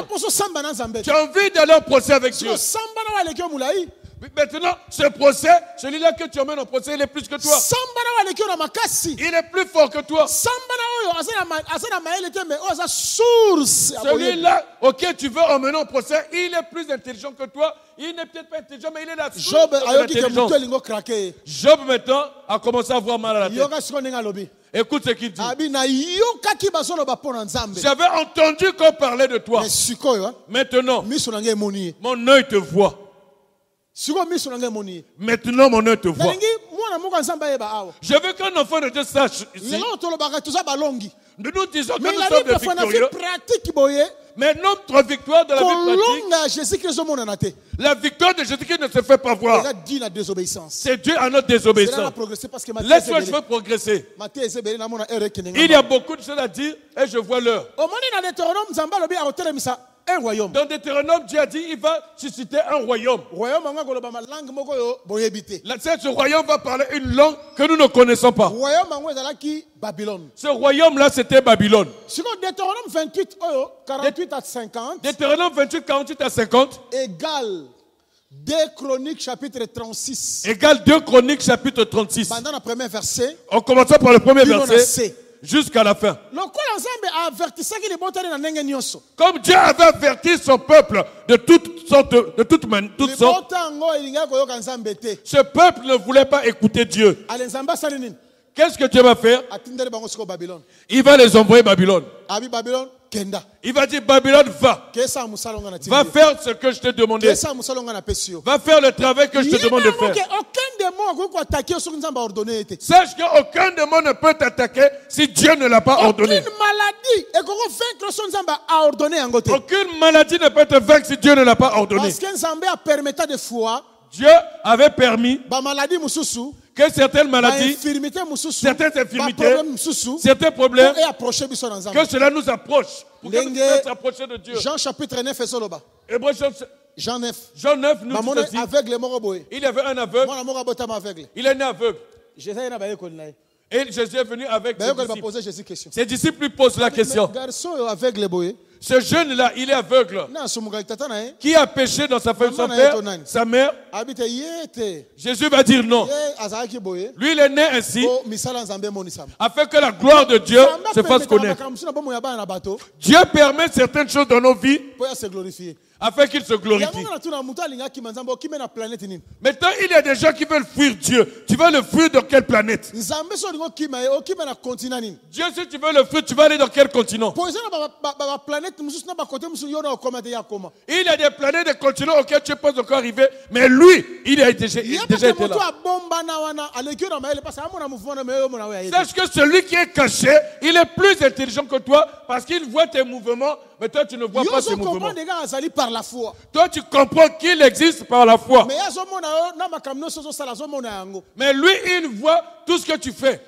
Tu as envie d'aller en procès avec Dieu. Maintenant, ce procès, celui-là que tu emmènes en procès, il est plus que toi. Il est plus fort que toi. Celui-là auquel tu veux emmener en procès, il est plus intelligent que toi. Il n'est peut-être pas intelligent, mais il est la source de l'intelligence. Job maintenant a commencé à avoir mal à la tête. Écoute ce qu'il dit. J'avais entendu qu'on parlait de toi. Maintenant, mon œil te voit. Maintenant, mon œil te voit. Je veux qu'un enfant de Dieu sache ici. Nous disons que nous sommes des victorieux. Mais notre victoire de la vie pratique, la victoire de Jésus-Christ ne se fait pas voir. C'est Dieu à notre désobéissance. Laisse-moi, je veux progresser. Il y a beaucoup de choses à dire et je vois l'heure. Un royaume. Dans Deutéronome, Dieu a dit il va susciter un royaume. Ce royaume va parler une langue que nous ne connaissons pas. Ce royaume-là, c'était Babylone. Deutéronome 28, 48 à 50. Deutéronome 28, 48 à 50. Égale 2 Chroniques chapitre 36. Égale 2 Chroniques chapitre 36. Pendant le premier verset. En commençant par le premier verset. Jusqu'à la fin. Comme Dieu avait averti son peuple de toutes sortes, ce peuple ne voulait pas écouter Dieu. Qu'est-ce que Dieu va faire? Il va les envoyer à Babylone. Il va dire Babylone, va faire ce que je t'ai demandé. Va faire le travail que je te demande de faire. Sache qu'aucun démon ne peut t'attaquer si Dieu ne l'a pas ordonné. Aucune maladie ne peut te vaincre si Dieu ne l'a pas ordonné. Dieu avait permis que certaines maladies, certaines infirmités, certains problèmes, que cela nous approche. Pour que nous puissions s'approcher de Dieu. Jean chapitre 9 et Jean 9. Jean 9 nous dit ceci. Il y avait un aveugle. Il est né aveugle. Et Jésus est venu avec ses disciples. Ses disciples lui posent la question. Ce jeune-là, il est aveugle. Qui a péché dans sa famille, son père, sa mère? Jésus va dire non. Lui, il est né ainsi, afin que la gloire de Dieu se fasse connaître. Dieu permet certaines choses dans nos vies afin qu'il se glorifie. Maintenant, il y a des gens qui veulent fuir Dieu. Tu veux le fuir dans quelle planète? Dieu, si tu veux le fuir, tu vas aller dans quel continent? Il y a des planètes, des continents auxquels tu peux encore arriver, mais lui, il a déjà été là. Sache que celui qui est caché, il est plus intelligent que toi parce qu'il voit tes mouvements, mais toi tu ne vois pas ses mouvements. mouvement. comprends des gars azali par la foi. Toi, tu comprends qu'il existe par la foi. Mais azomona yo na makamno soso sala azomona yango. Mais lui, il voit tout ce que tu fais.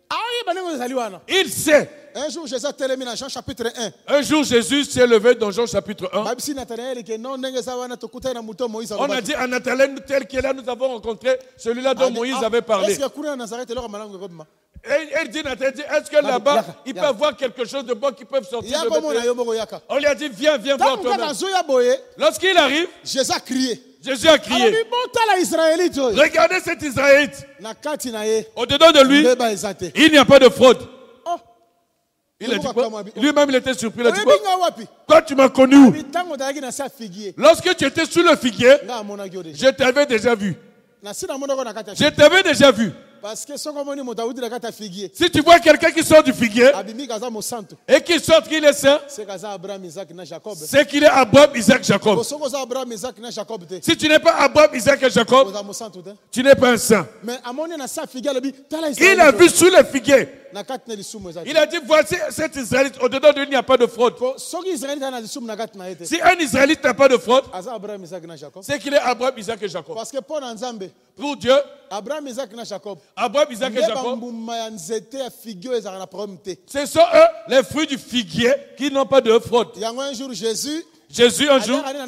Ah oui, banengo azali wana. Il sait. Un jour Jésus a télé dans Jean chapitre 1. Un jour, Jésus s'est levé dans Jean chapitre 1. Babisi Nathanaël que non ndenge za wana tokuta na muto Moïse. On a dit à Nathanaël, tel qu'il est là, nous avons rencontré celui-là dont Moïse avait parlé. Est-ce que kuna Nazareth leur malango comme Et il dit, Nathanaël, est-ce que là-bas, il peut avoir quelque chose de bon qui peut sortir de Bethléem? On lui a dit, viens voir toi-même. Lorsqu'il arrive, Jésus a crié. Jésus a crié. Regardez cet Israélite. Au-dedans de lui, il n'y a pas de fraude. Il a dit quoi? Lui-même, il était surpris. Il a dit quoi? Toi, tu m'as connu où? Lorsque tu étais sous le figuier, je t'avais déjà vu. Je t'avais déjà vu. Parce que si tu vois quelqu'un qui sort du figuier et qui sort qu'il est saint, c'est qu'il est Abraham, Isaac, Jacob. Si tu n'es pas Abraham, Isaac et Jacob, tu n'es pas un saint. Il a vu sous le figuier. Il a dit, voici cet Israélite, au-dedans de lui, il n'y a pas de fraude. Si un Israélite n'a pas de fraude, c'est qu'il est Abraham, Isaac et Jacob. Parce que pour Dieu, Abraham, Isaac et Jacob, ce sont eux les fruits du figuier qui n'ont pas de fraude. Un jour, Jésus, un jour, il est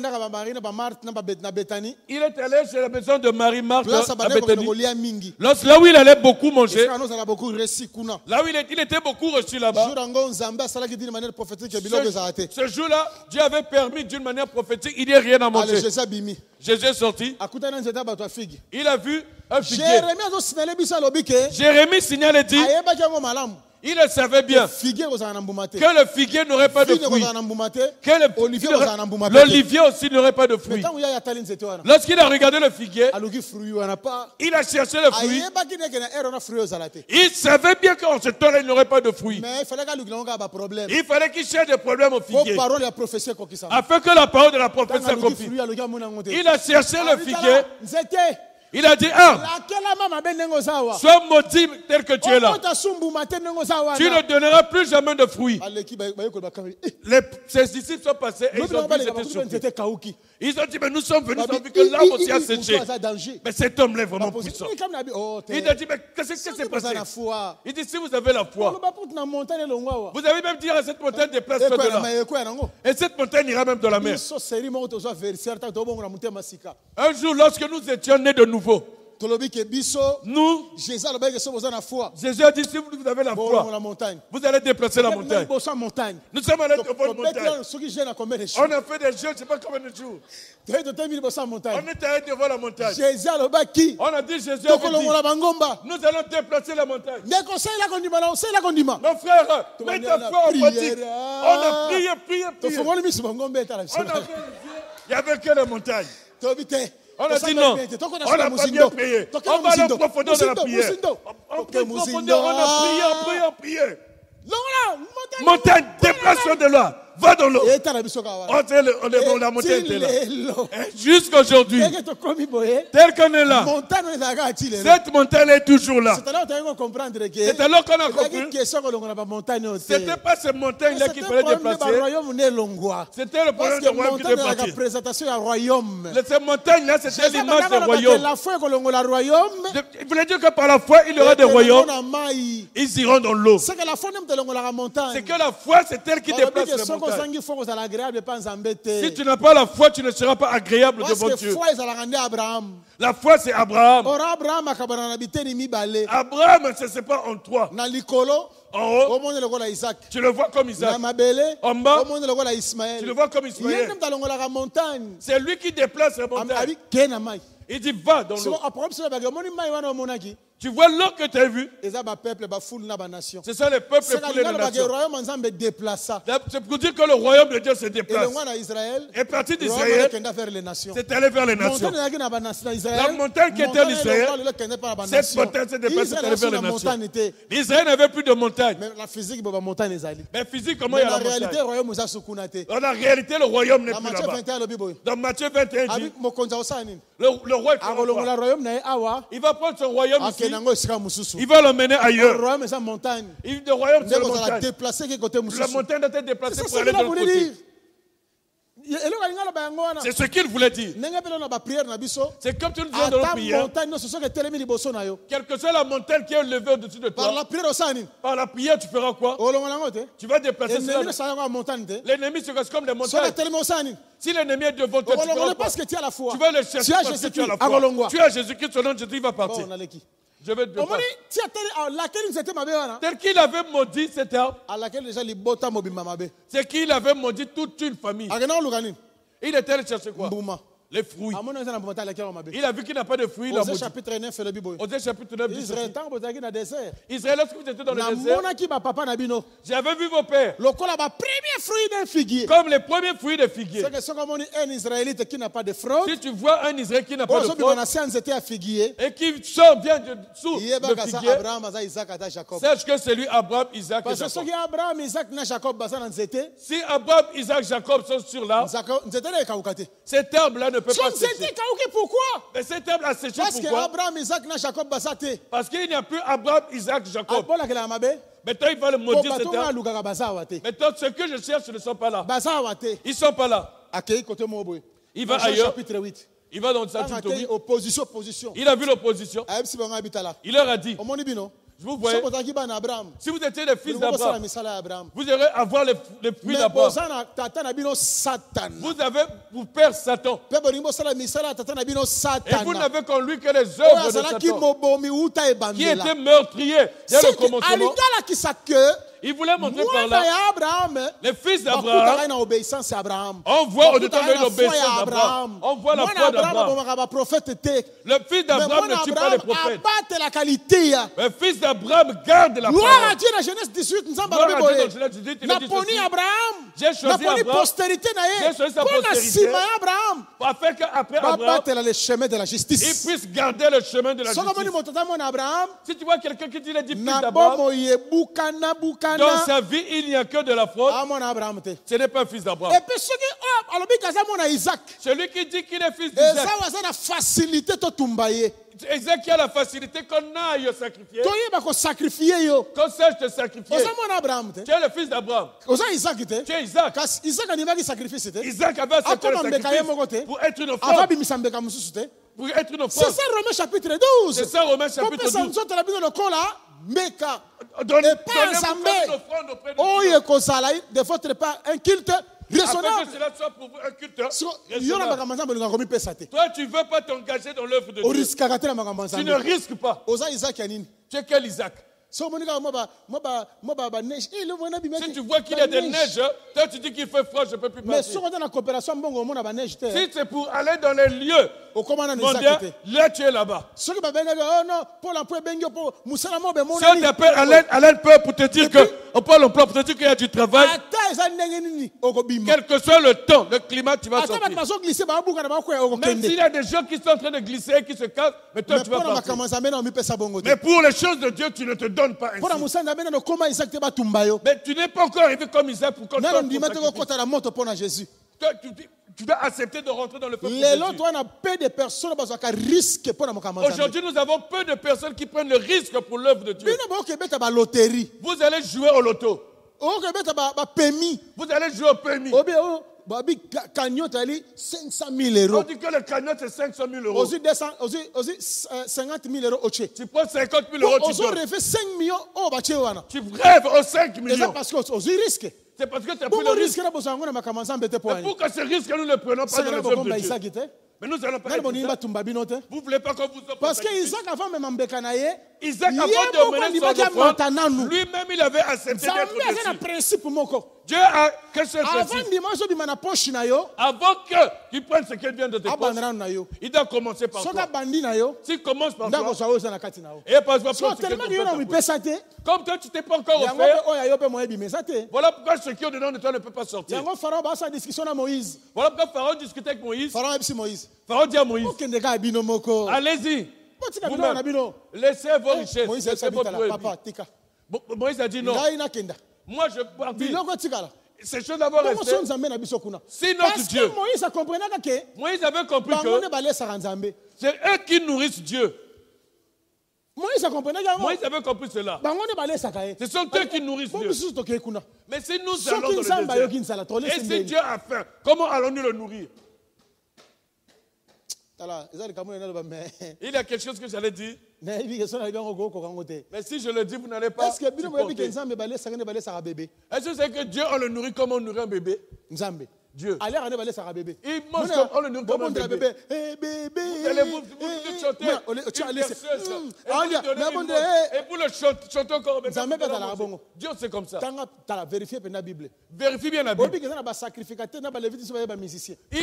allé chez la maison de Marie, Marthe, à Béthanie. Là où il allait beaucoup manger, là où il était beaucoup reçu là-bas, ce jour-là, Dieu avait permis d'une manière prophétique, il n'y a rien à manger. Jésus est sorti. Il a vu un figuier. Jérémie signale et dit, il le savait bien que le figuier n'aurait pas de fruits, que l'olivier aussi n'aurait pas de fruits. Lorsqu'il a regardé le figuier, il a cherché le fruit. Il savait bien qu'en ce temps-là, il n'aurait pas de fruits. Il fallait qu'il cherche des problèmes au figuier afin que la parole de la prophétie s'accomplisse. Il a cherché le figuier. Il a dit, sois maudit tel que tu es là. Tu ne donneras plus jamais de fruits. Ses disciples sont passés et ils ont vu qu'ils étaient surpris. Ils ont dit, mais nous sommes venus, nous avons vu que l'arbre aussi a séché. Mais cet homme-là est vraiment puissant. Il a dit, mais qu'est-ce qui s'est passé? Il dit, si vous avez la foi, vous avez même dit à cette montagne déplace-toi de là. Et cette montagne ira même dans la mer. Un jour, lorsque nous étions nés de nouveau, nous, Jésus a dit, si vous avez la foi, vous allez déplacer la montagne. Nous sommes allés devant une montagne. On a fait des jeux, je ne sais pas combien de jours. On est allé devant la montagne. On a dit, Jésus a dit, nous allons déplacer la montagne. Nos frères, mets ta foi en pratique. On a prié. Il n'y avait que la montagne. On a dit non, on n'a pas bien prié. On va aller en profondeur de la prière. En profondeur, on a prié. Montagne, déplace-toi de là. Va dans l'eau. La montagne était là. Jusqu'à aujourd'hui, tel qu'on est là, cette montagne est toujours là. C'est alors qu'on a compris. C'était pas cette montagne-là qu'il fallait déplacer. C'était le problème du royaume qui était parti. Cette montagne-là, c'était l'image du royaume. Il voulait dire que par la foi, il y aura des royaumes. Ils iront dans l'eau. C'est que la foi, c'est elle qui déplace les montagnes. Si tu n'as pas la foi, tu ne seras pas agréable devant Dieu. La foi, c'est Abraham. Abraham, ce n'est pas en toi. En haut, tu le vois comme Isaac. En bas, tu le vois comme Ismaël. C'est lui qui déplace les montagnes. Il dit, va dans l'eau. Tu vois l'eau que tu as vu. C'est ça les peuples et les nations. C'est pour dire que le royaume de Dieu se déplace. Et parti d'Israël, c'est allé vers les nations. La montagne qui était en Israël, cette montagne s'est déplacée, c'est allé vers les nations. Israël n'avait plus de montagne. Mais physique, comment il y a la montagne? Dans la réalité, le royaume n'est plus là-bas. Dans Matthieu 21, dit, le roi il va prendre son royaume ici. Il va l'emmener ailleurs. Le royaume, c'est la montagne. La montagne doit être déplacée pour aller de l'autre côté. C'est ce qu'il voulait dire. C'est comme tu nous dis dans notre prière. Quelle que soit la montagne qui est élevée au-dessus de toi, par la prière, tu feras quoi? Tu vas déplacer cela. L'ennemi se casse comme des montagnes. Si l'ennemi est devant toi, tu feras quoi? Tu vas le chercher parce que tu as la foi. Tu as Jésus-Christ, son nom de Jésus, il va partir. Je vais te dire. Tel qu'il avait maudit cet arbre, c'est qu'il avait maudit toute une famille. Il était allé chercher quoi? Les fruits. Il a vu qu'il n'a pas de fruits. Osée chapitre 9, Israël, lorsque vous étiez dans le désert, j'avais vu vos pères comme les premiers fruits de figuier. Si tu vois un Israël qui n'a pas de fraude et qui sort bien dessous le figuier, sache que c'est lui Abraham, Isaac et Jacob. Si Abraham, Isaac, Jacob sont sur l'arbre, cet arbre-là ne peut pas sécher. Pourquoi? Mais cet arbre a séché. Parce pourquoi? Abraham, Isaac, Jacob, parce qu'il n'y a plus Abraham, Isaac, Jacob. Maintenant, il va le maudire cet arbre. Maintenant, ceux que je cherche ne sont pas là. Ils ne sont pas là. Il va ailleurs. Il va dans le chapitre 8. Il a vu l'opposition. Il leur a dit, vous voyez, si vous étiez les fils d'Abraham, vous allez avoir les fruits d'Abraham. Vous avez pour père Satan. Et vous n'avez qu'en lui que les œuvres de Satan, qui était meurtrier dès le commencement. Il voulait montrer par là, les fils d'Abraham, on voit au-dedans de l'obéissance d'Abraham, on voit la foi d'Abraham. Le fils d'Abraham ne tue pas les prophètes. Le fils d'Abraham garde la parole. Gloire à Dieu dans Genèse 18, nous avons j'ai choisi Abraham, postérité, j'ai choisi sa postérité, pour faire qu'après Abraham, le chemin de la justice. Il puisse garder le chemin de la justice. Si tu vois quelqu'un qui dit les 10 fils d'Abraham, dans sa vie, il n'y a que de la fraude. Ce n'est pas un fils d'Abraham. Celui qui dit qu'il est fils d'Isaac, Isaac qui a la facilité qu'on aille sacrifier. Qu'on sache te sacrifier. Tu es le fils d'Abraham. Tu es Isaac. Isaac avait accepté le sacrifice pour être une offrande. Pour être une offrande. C'est ça Romains chapitre 12. C'est ça Romains chapitre 12. De votre part un culte raisonnable. Afin que cela soit pour vous un culte raisonnable. Toi, tu ne veux pas t'engager dans l'œuvre de Dieu. Tu ne risques pas. Tu es quel Isaac? Si tu vois qu'il y a des neiges, toi tu dis qu'il fait froid, je ne peux plus passer. Si c'est pour aller dans les lieux mondiaux, là tu es là-bas. Si on t'appelle Alain Peur pour te dire que Paul emploi pour te dire qu'il y a du travail, quel que soit le temps, le climat, tu vas sortir. Même s'il y a des gens qui sont en train de glisser et qui se cassent, mais toi tu vas partir. Mais pour les choses de Dieu, tu ne te donnes pas ainsi. Mais tu n'es pas encore arrivé comme Isaac pour qu'on te Jésus. Tu dois accepter de rentrer dans le peuple de Jésus. Aujourd'hui, nous avons peu de personnes qui prennent le risque pour l'œuvre de Dieu. Vous allez jouer au loto. Vous allez jouer au permis. On dit que le cagnotte c'est 500 000 euros. 50 000 euros. Tu prends 50 000 euros, tu donnes. Tu rêves aux 5 millions. C'est parce que tu as pris le risque. Mais pourquoi ce risque, nous ne le prenons pas dans les œuvres de Dieu? Mais nous allons pas. Vous ne voulez pas qu'on vous offre. Parce que Isaac avant de mener son offrande, lui-même il avait accepté d'être dessus. Dieu a que ce principe. Avant qu'il prenne ce qu'il vient de te poches, il doit commencer par toi. S'il commence par toi, et parce que comme toi tu t'es pas encore offert, voilà pourquoi ce qui est dedans de toi ne peut pas sortir. Voilà pourquoi Pharaon discutait avec Moïse. Pharaon dit à Moïse, allez-y, laissez vos richesses, laissez votre brebis. Moïse a dit non. Moi je partis. Ces choses d'abord restées. Si notre Dieu, Moïse avait compris que c'est eux qui nourrissent Dieu. Moïse avait compris cela. Ce sont eux qui nourrissent Dieu. Mais si nous allons dans le désert, et si Dieu a faim, comment allons-nous le nourrir? Il y a quelque chose que j'allais dire. Mais si je le dis, vous n'allez pas. Est-ce que c'est que Dieu, on le nourrit comme on nourrit un bébé? Dieu. Il mange comme on le nourrit comme un bébé. Vous allez vous chanter. Et vous le chantez encore. Dieu, c'est comme ça. Vérifie bien la Bible. Il y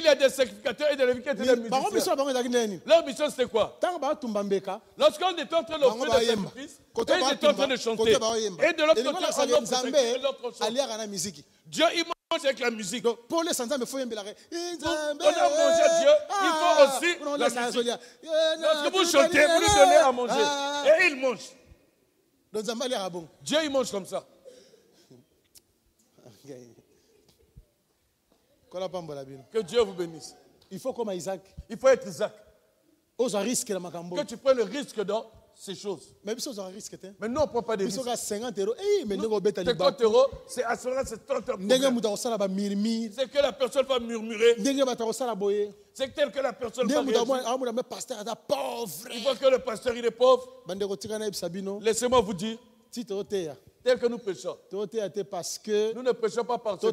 a des sacrificateurs et des lévites qui étaient des musiciens. Leur mission, c'était quoi? Lorsqu'on était en train d'offrir des sacrifices, et ils étaient en train de chanter. Et de l'autre côté, on offre l'autre chant. Dieu, il mange avec la musique. Donc, pour les sans-âmes, il faut aimer la règle. On a mangé Dieu, il faut aussi la musique. Lorsque vous chantez, vous lui donnez à manger. Et il mange. Dieu, il mange comme ça. Que Dieu vous bénisse. Il faut comme Isaac. Il faut être Isaac. Que tu prennes le risque dans ces choses. Mais nous, on ne prend pas de risques. 50 €. 50 €, c'est assurance, c'est 30 €. C'est que la personne va murmurer. C'est tel que la personne va réagir. Il voit que le pasteur, il est pauvre. Laissez-moi vous dire. Tel que nous prêchons. Parce que nous ne prêchons pas parce que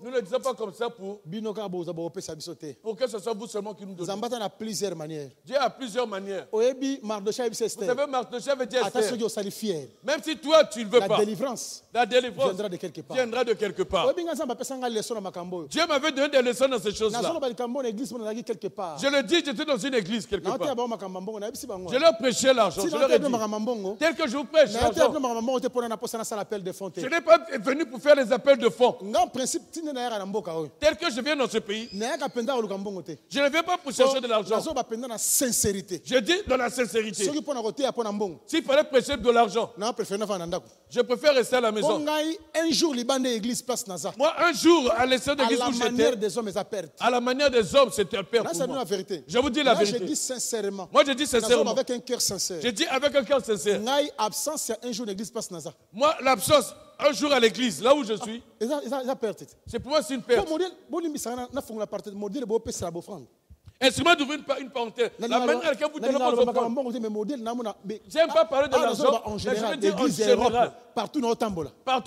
nous ne disons pas comme ça pour que ce soit vous seulement qui nous donnez. Dieu a plusieurs manières. Vous savez, Mardochée veut dire Esther. Même si toi tu ne veux pas, la délivrance viendra de quelque part. Dieu m'avait donné des leçons dans ces choses-là. Je le dis, j'étais dans une église quelque part. Je leur prêchais l'argent. Je leur ai dit, tel que je vous prêche l'argent. Je n'ai pas venu pour faire les appels de fonds. Tel que je viens dans ce pays, je ne viens pas pour chercher de l'argent. Je dis dans la sincérité. S'il fallait prêcher de l'argent, je préfère rester à la maison. Moi, un jour, à l'essai d'église où j'étais, à la manière des hommes, c'était un père pour moi. Je vous dis la vérité. Moi, je dis sincèrement. Avec un cœur sincère. Je dis avec un cœur sincère. Moi, l'absence, un jour à l'église, là où je suis, c'est pour moi c'est une perte. Instrument d'ouvrir une parenthèse. La manière à laquelle vous donnez vos offrandes. J'aime pas parler de l'argent, mais je veux dire en général. Partout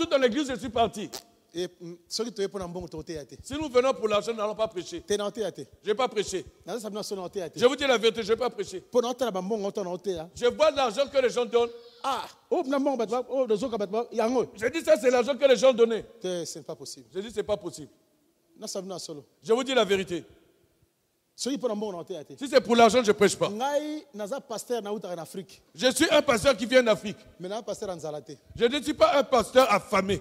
dans l'église, je suis parti. Et si nous venons pour l'argent, nous n'allons pas prêcher. Je ne vais pas prêcher. Je vous dis la vérité, je ne vais pas prêcher. Je vois l'argent que les gens donnent. Je dis ça, c'est l'argent que les gens donnaient. C'est pas possible. Je dis c'est pas possible. Je vous dis la vérité. Si c'est pour l'argent, je ne prêche pas. Je suis un pasteur qui vient d'Afrique. Je ne suis pas un pasteur affamé.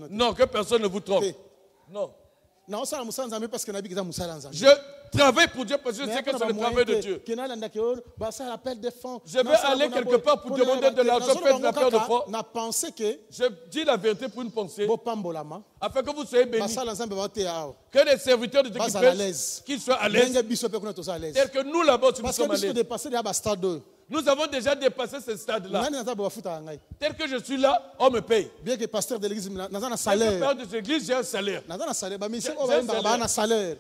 Non, que personne ne vous trompe. Non. Je travaille pour Dieu parce que je sais que c'est le travail de Dieu. Je vais aller quelque part pour demander de l'argent, faire des affaires de foi. Je dis la vérité pour une pensée. Afin que vous soyez bénis. Que les serviteurs de Dieu qui prêchent, qu'ils soient à l'aise. Tel que nous là-bas, nous sommes à l'aise. Nous avons déjà dépassé ce stade-là. Tel que je suis là, on me paye. Bien que pasteur de l'église, pasteur de l'église, j'ai un salaire.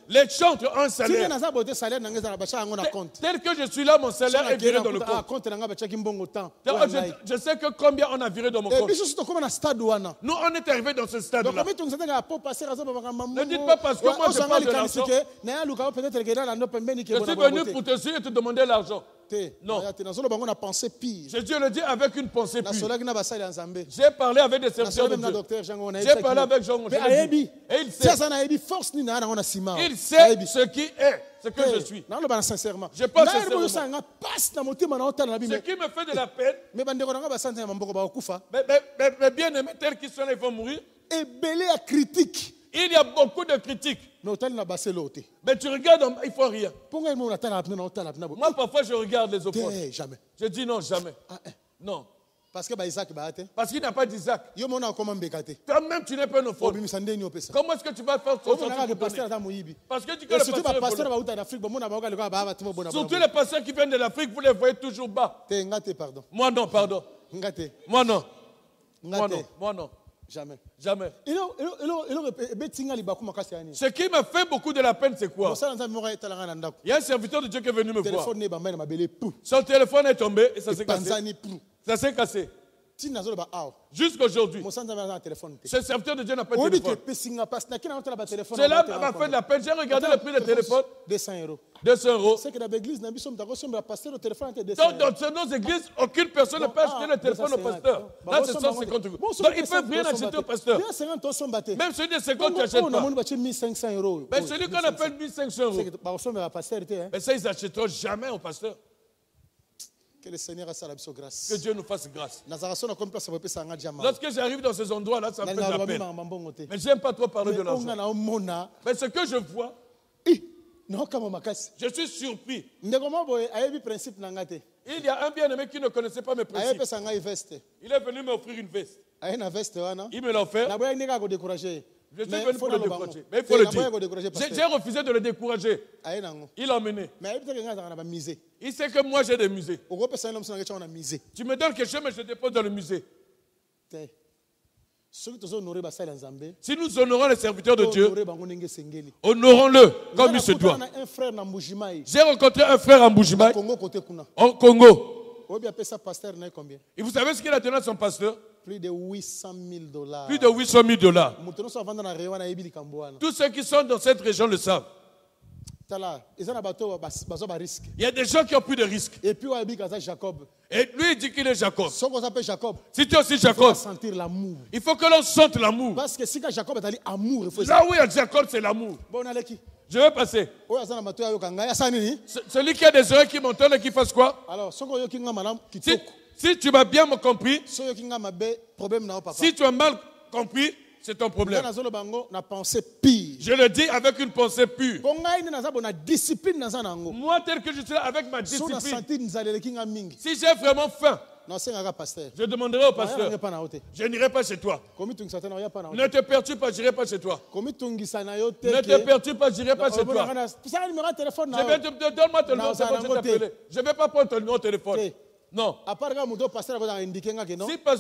Les chantres ont un salaire. Tel que je suis là, mon salaire est viré dans le compte. Je sais que combien on a viré dans mon compte. Nous, on est arrivé dans ce stade-là. Ne dites pas parce que moi je parle de l'argent. Je suis venu pour te suivre et te demander l'argent. Non. Je Dieu le dit avec une pensée pure. J'ai parlé avec des serviteurs de Dieu. J'ai parlé avec Jean. Et il sait. Il sait ce qui est, ce que je suis. Je pense sincèrement. Ce qui me fait de la peine. Mais bien aimés, tels qu'ils sont là, ils vont mourir. Et belé à critique. Il y a beaucoup de critiques. Mais tu regardes, il ne faut rien. Moi, parfois, je regarde les offrandes. Je dis non, jamais. Non. Parce qu'il n'a pas d'Isaac. Toi-même, tu n'es pas un enfant. Comment est-ce que tu vas faire ton Parce que tu connais surtout les pasteurs qui viennent de l'Afrique, vous les voyez toujours bas. Moi non, pardon. Moi non. Moi non. Jamais. Jamais. Ce qui m'a fait beaucoup de la peine, c'est quoi? Il y a un serviteur de Dieu qui est venu me voir. Son téléphone est tombé et ça s'est cassé. Ça s'est cassé. Jusqu'aujourd'hui, ce serviteur de Dieu n'a pas de téléphone. Cela m'a fait de la peine. J'ai regardé le prix du téléphone. 200 €. 200 €. C'est que dans l'église, dans nos églises, aucune personne ne peut acheter le téléphone au pasteur. Là, c'est 150 €. Donc, ils peuvent rien acheter au pasteur. Même celui de 50, tu n'achètes pas. Mais celui qu'on appelle 1500 €. Mais ça, ils n'achèteront jamais au pasteur. Que le Seigneur fasse grâce. Que Dieu nous fasse grâce. Lorsque j'arrive dans ces endroits-là, ça me fait de la peine. Mais je n'aime pas trop parler de l'argent. Mais ce que je vois, je suis surpris. Il y a un bien-aimé qui ne connaissait pas mes principes. Il est venu m'offrir une veste. Il me l'a offert. Je suis venu pour le décourager. Mais il faut le dire. J'ai refusé de le décourager. Il l'a emmené. Il sait que moi j'ai des musées. Tu me donnes quelque chose, mais je dépose dans le musée. Si nous honorons les serviteurs de Dieu, honorons-le comme il se doit. J'ai rencontré un frère en Mbujimayi, au Congo. Et vous savez ce qu'il a donné à son pasteur? Plus de 800 000 $. Plus de 800 000 $. Tous ceux qui sont dans cette région le savent. Il y a des gens qui ont plus de risques. Et lui, il dit qu'il est Jacob. Si tu es aussi Jacob, il faut que l'on sente l'amour. Parce que si Jacob est amour, il faut là où il y a Jacob, c'est l'amour. Je vais passer. Celui qui a des oreilles qui m'entendent et qui fasse quoi? Alors, si tu m'as bien compris, si tu as mal compris, c'est ton problème. Je le dis avec une pensée pure. Moi, tel que je suis là, avec ma discipline, si j'ai vraiment faim, je demanderai au pasteur. Je n'irai pas chez toi. Ne te perturbe pas, je n'irai pas chez toi. Ne te perturbe pas, je n'irai pas chez toi. Donne-moi ton numéro, c'est bon, je vais t'appeler. Je ne vais pas prendre ton numéro de téléphone. Non. Si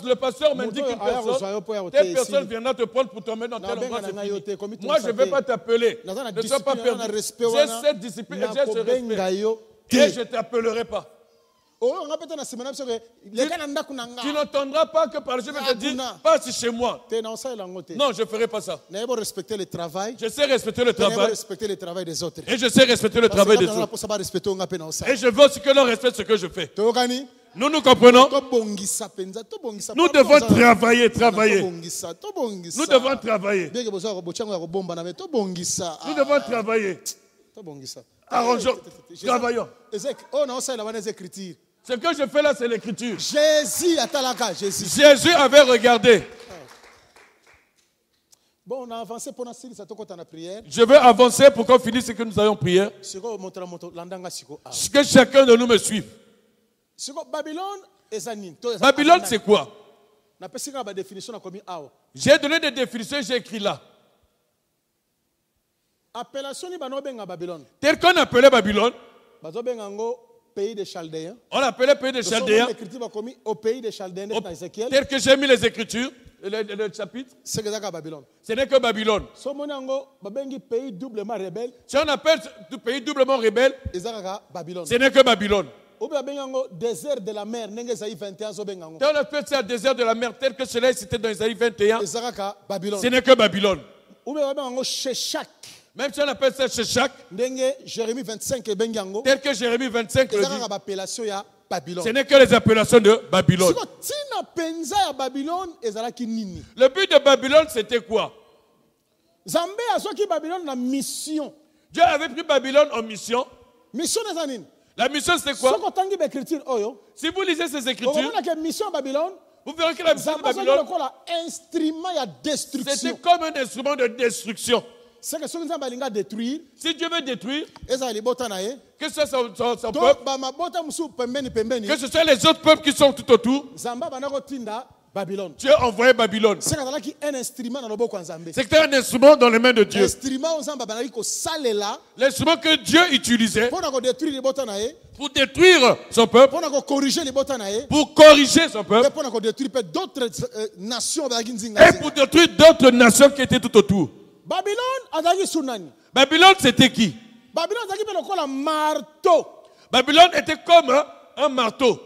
le pasteur m'indique une personne, telle personne viendra te prendre pour t'emmener dans tel endroit. Moi, je ne vais pas t'appeler. Ne sois pas perdu. J'ai cette discipline et j'ai ce respect. Et je ne t'appellerai pas. Tu n'entendras pas que par je vais te dire, passe chez moi. Non, je ne ferai pas ça. Je sais respecter le travail. Et je sais respecter le travail des autres. Et je veux aussi que l'on respecte ce que je fais. Nous nous comprenons. Nous devons travailler. Nous devons travailler. Arrangeons. Travaillons. Ce que je fais là, c'est l'écriture. Jésus avait regardé. Bon, on a avancé pour la prière. Je veux avancer pour qu'on finisse ce que nous ayons prié. Que chacun de nous me suive. Babylone, c'est quoi? J'ai donné des définitions, j'ai écrit là. Tel qu'on appelait Babylone, pays des Chaldéens. On l'appelait pays des Chaldéens. Au pays des Chaldéens, tel que j'ai mis les écritures, le chapitre, ce n'est que Babylone. Si on appelle ce pays doublement rebelle, ce n'est que Babylone. Désert de la mer, on appelle ça désert de la mer, tel que cela est cité dans Isaïe 21, ce n'est que Babylone. Même si on appelle ça Sheshak, Jérémie 25 tel que Jérémie 25 le dit, ce n'est que les appellations de Babylone. Le but de Babylone, c'était quoi? Dieu avait pris Babylone en mission. La mission, c'était quoi? Si vous lisez ces écritures, vous verrez que la mission de Babylone, c'était comme un instrument de destruction. C'est que si Dieu veut détruire, que ce soit son peuple, que ce soit les autres peuples qui sont tout autour, Dieu a envoyé Babylone. C'est un instrument dans les mains de Dieu. L'instrument que Dieu utilisait pour détruire son peuple, pour corriger son peuple, et pour détruire d'autres nations qui étaient tout autour. Babylone, c'était qui? Babylone était comme un marteau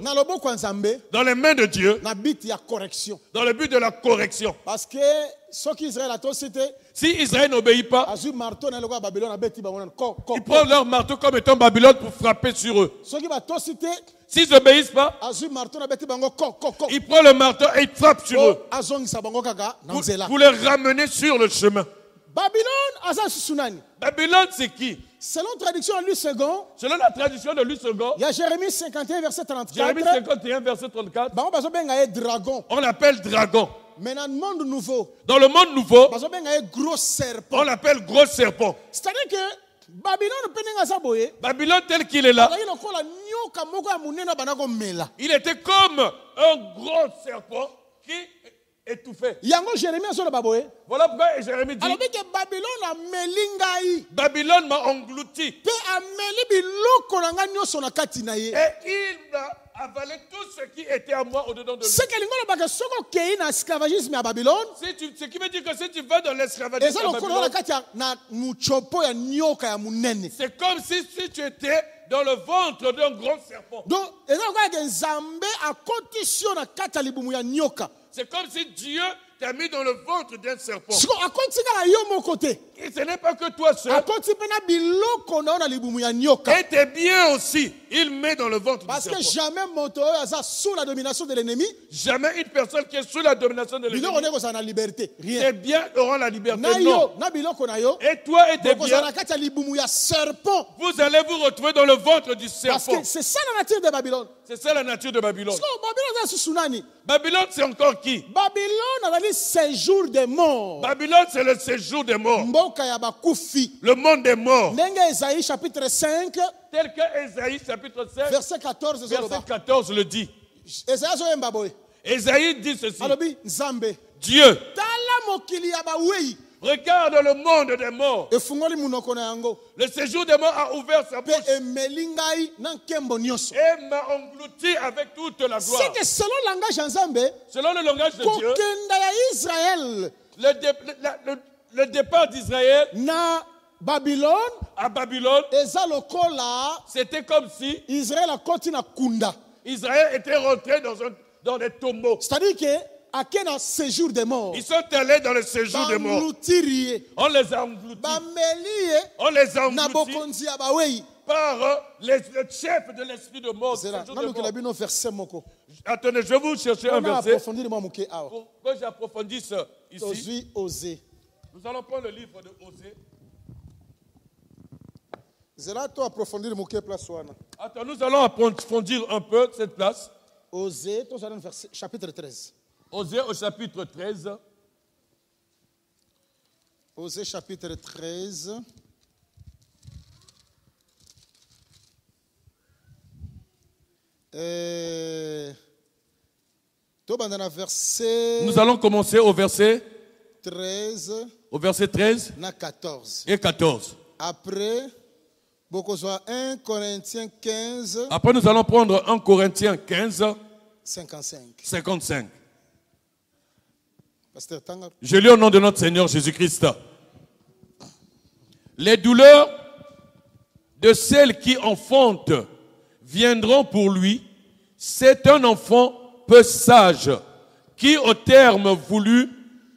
dans les mains de Dieu, dans le but de la correction. Parce que si Israël n'obéit pas, ils prennent leur marteau comme étant Babylone pour frapper sur eux. S'ils n'obéissent pas, ils prennent le marteau et ils frappent sur eux pour les ramener sur le chemin. Babylone, c'est qui? Selon la traduction de Louis II, il y a Jérémie 51, verset 34. Jérémie 51, verset 34. On l'appelle dragon. Mais dans le monde nouveau, on l'appelle gros serpent. C'est-à-dire que Babylone tel qu'il est là, il était comme un gros serpent qui étouffé. Voilà pourquoi Jérémie dit, Babylone m'a englouti. Et il a avalé tout ce qui était à moi au-dedans de lui. Ce qui veut dire que si tu vas dans l'esclavagisme à Babylone, c'est comme si tu étais dans le ventre d'un grand serpent. C'est comme si Dieu t'a mis dans le ventre d'un serpent. Et ce n'est pas que toi seul. Et tes biens aussi, il met dans le ventre du serpent. Parce que jamais sous la domination de l'ennemi. Jamais une personne qui est sous la domination de l'ennemi. Tes biens auront la liberté. Non. Et toi et tes biens, vous allez vous retrouver dans le ventre du serpent. Parce que c'est ça la nature de Babylone. C'est ça la nature de Babylone. Babylone, c'est encore qui? Babylone, c'est le séjour des morts. Babylone, c'est le séjour des morts. Le monde des morts. Ésaïe chapitre 5. Tel que Ésaïe chapitre 5. Verset 14. Verset 14 le dit. Ésaïe dit ceci. Dieu. Regarde le monde des morts. Le séjour des morts a ouvert sa bouche et m'a englouti avec toute la gloire. C'est que selon le langage de Dieu, le départ d'Israël à Babylone, c'était comme si Israël était rentré dans des tombeaux. C'est-à-dire que séjour des morts. Ils sont allés dans le séjour des morts. On les a engloutis. Par le chef de l'esprit de mort. Attendez, je vais vous chercher un verset pour que j'approfondisse ici. Nous allons prendre le livre de Osée. Attends, nous allons approfondir un peu cette place. Osée, chapitre 13. Osée au chapitre 13. Osée chapitre 13. Nous allons commencer au verset 13. Au verset 13 et 14. Après, 1 Corinthiens 15. Après, nous allons prendre 1 Corinthiens 15. 55. Je lis au nom de notre Seigneur Jésus-Christ. Les douleurs de celles qui enfantent viendront pour lui. C'est un enfant peu sage qui, au terme voulu,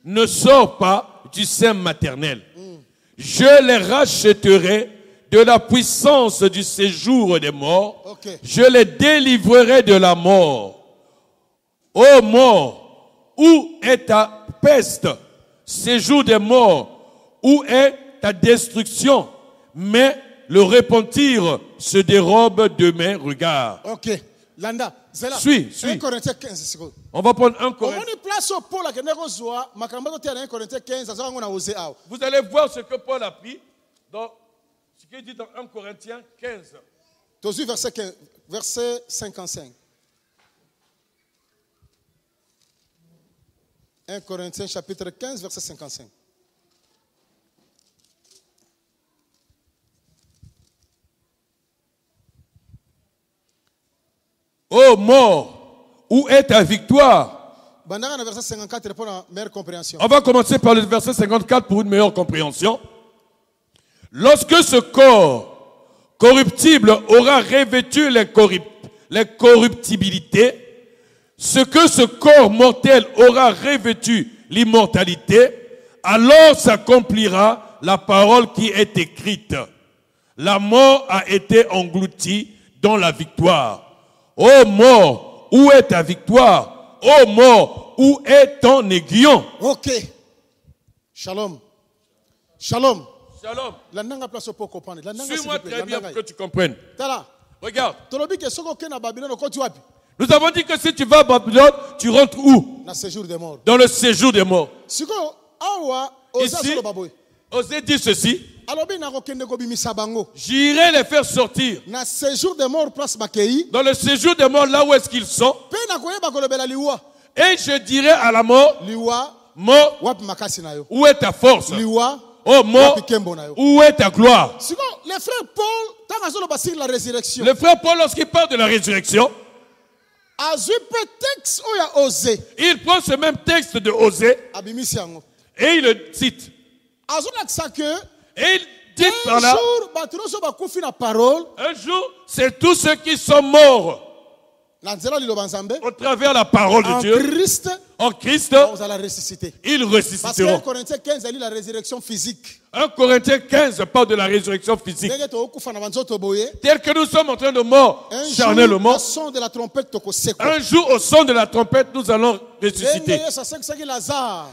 ne sort pas du sein maternel. Je les rachèterai de la puissance du séjour des morts. Je les délivrerai de la mort. Ô mort, où est ta peste? Séjour des morts, où est ta destruction? Mais le repentir se dérobe de mes regards. Landa, Suis. 1 Corinthiens 15. On va prendre 1 Corinthiens. Vous allez voir ce que Paul a pris dans ce qu'il dit dans 1 Corinthiens 15. Verset 55. 1 Corinthiens chapitre 15, verset 55. Ô mort, où est ta victoire? On va commencer par le verset 54 pour une meilleure compréhension. Lorsque ce corps corruptible aura revêtu les corruptibilités, ce que ce corps mortel aura revêtu l'immortalité, alors s'accomplira la parole qui est écrite. La mort a été engloutie dans la victoire. Ô mort, où est ta victoire? Ô mort, où est ton aiguillon? Ok. Shalom. Shalom. Shalom. Suis-moi très bien pour que tu comprennes. Regarde. Nous avons dit que si tu vas à Babylone, tu rentres où? Dans le séjour des morts. Ici, Osée dit ceci. J'irai les faire sortir. Dans le séjour des morts, là où est-ce qu'ils sont. Et je dirai à la mort, mort, où est ta force? Oh mort, où est ta gloire? Le frère Paul, le frère Paul, lorsqu'il parle de la résurrection, il prend ce même texte de Osée et il le cite. Et il dit par là, un jour, c'est tous ceux qui sont morts au travers de la parole de Dieu. En Christ, ils ressusciteront. 1 Corinthiens 15 dit la résurrection physique. 1 Corinthiens 15 parle de la résurrection physique. Tel que nous sommes en train de mort charnellement, un jour au son de la trompette, nous allons ressusciter.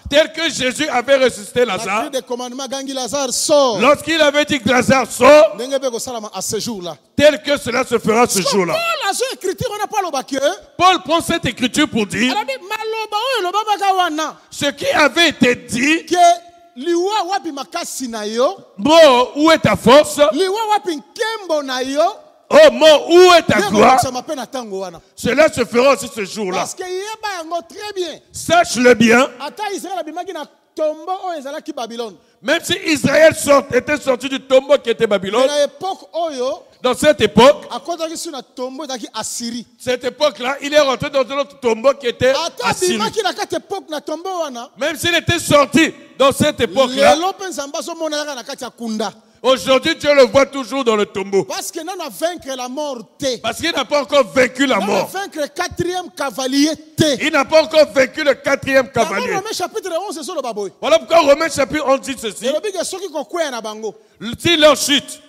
Tel que Jésus avait ressuscité Lazare, lorsqu'il avait dit que Lazare sort, tel que cela se fera ce jour-là. Paul prend cette écriture pour dire ce qui avait été dit. Mort, où est ta force? Oh mort, où est ta gloire? Cela se fera aussi ce jour-là. Sache-le bien. Même si Israël était sorti du tombeau qui était Babylone, dans cette époque, cette époque-là, il est rentré dans un autre tombeau qui était Assyrie. Même s'il était sorti dans cette époque-là, aujourd'hui, Dieu le voit toujours dans le tombeau. Parce qu'il n'a pas encore vaincu la mort. Il n'a pas encore vaincu le 4e cavalier. Voilà pourquoi Romains chapitre 11 dit ceci. Si leur chute,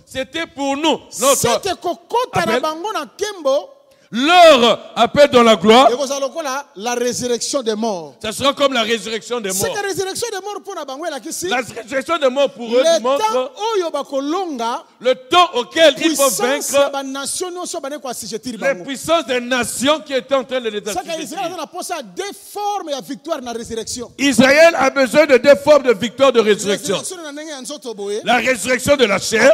c'était pour nous. Leur appel dans la gloire, la résurrection des morts. Ça sera comme la résurrection des morts. La résurrection des morts pour eux montre le temps auquel ils vont vaincre les puissances des nations qui étaient en train de les assujettir. Israël a besoin de deux formes de victoire de résurrection. La résurrection de la chair.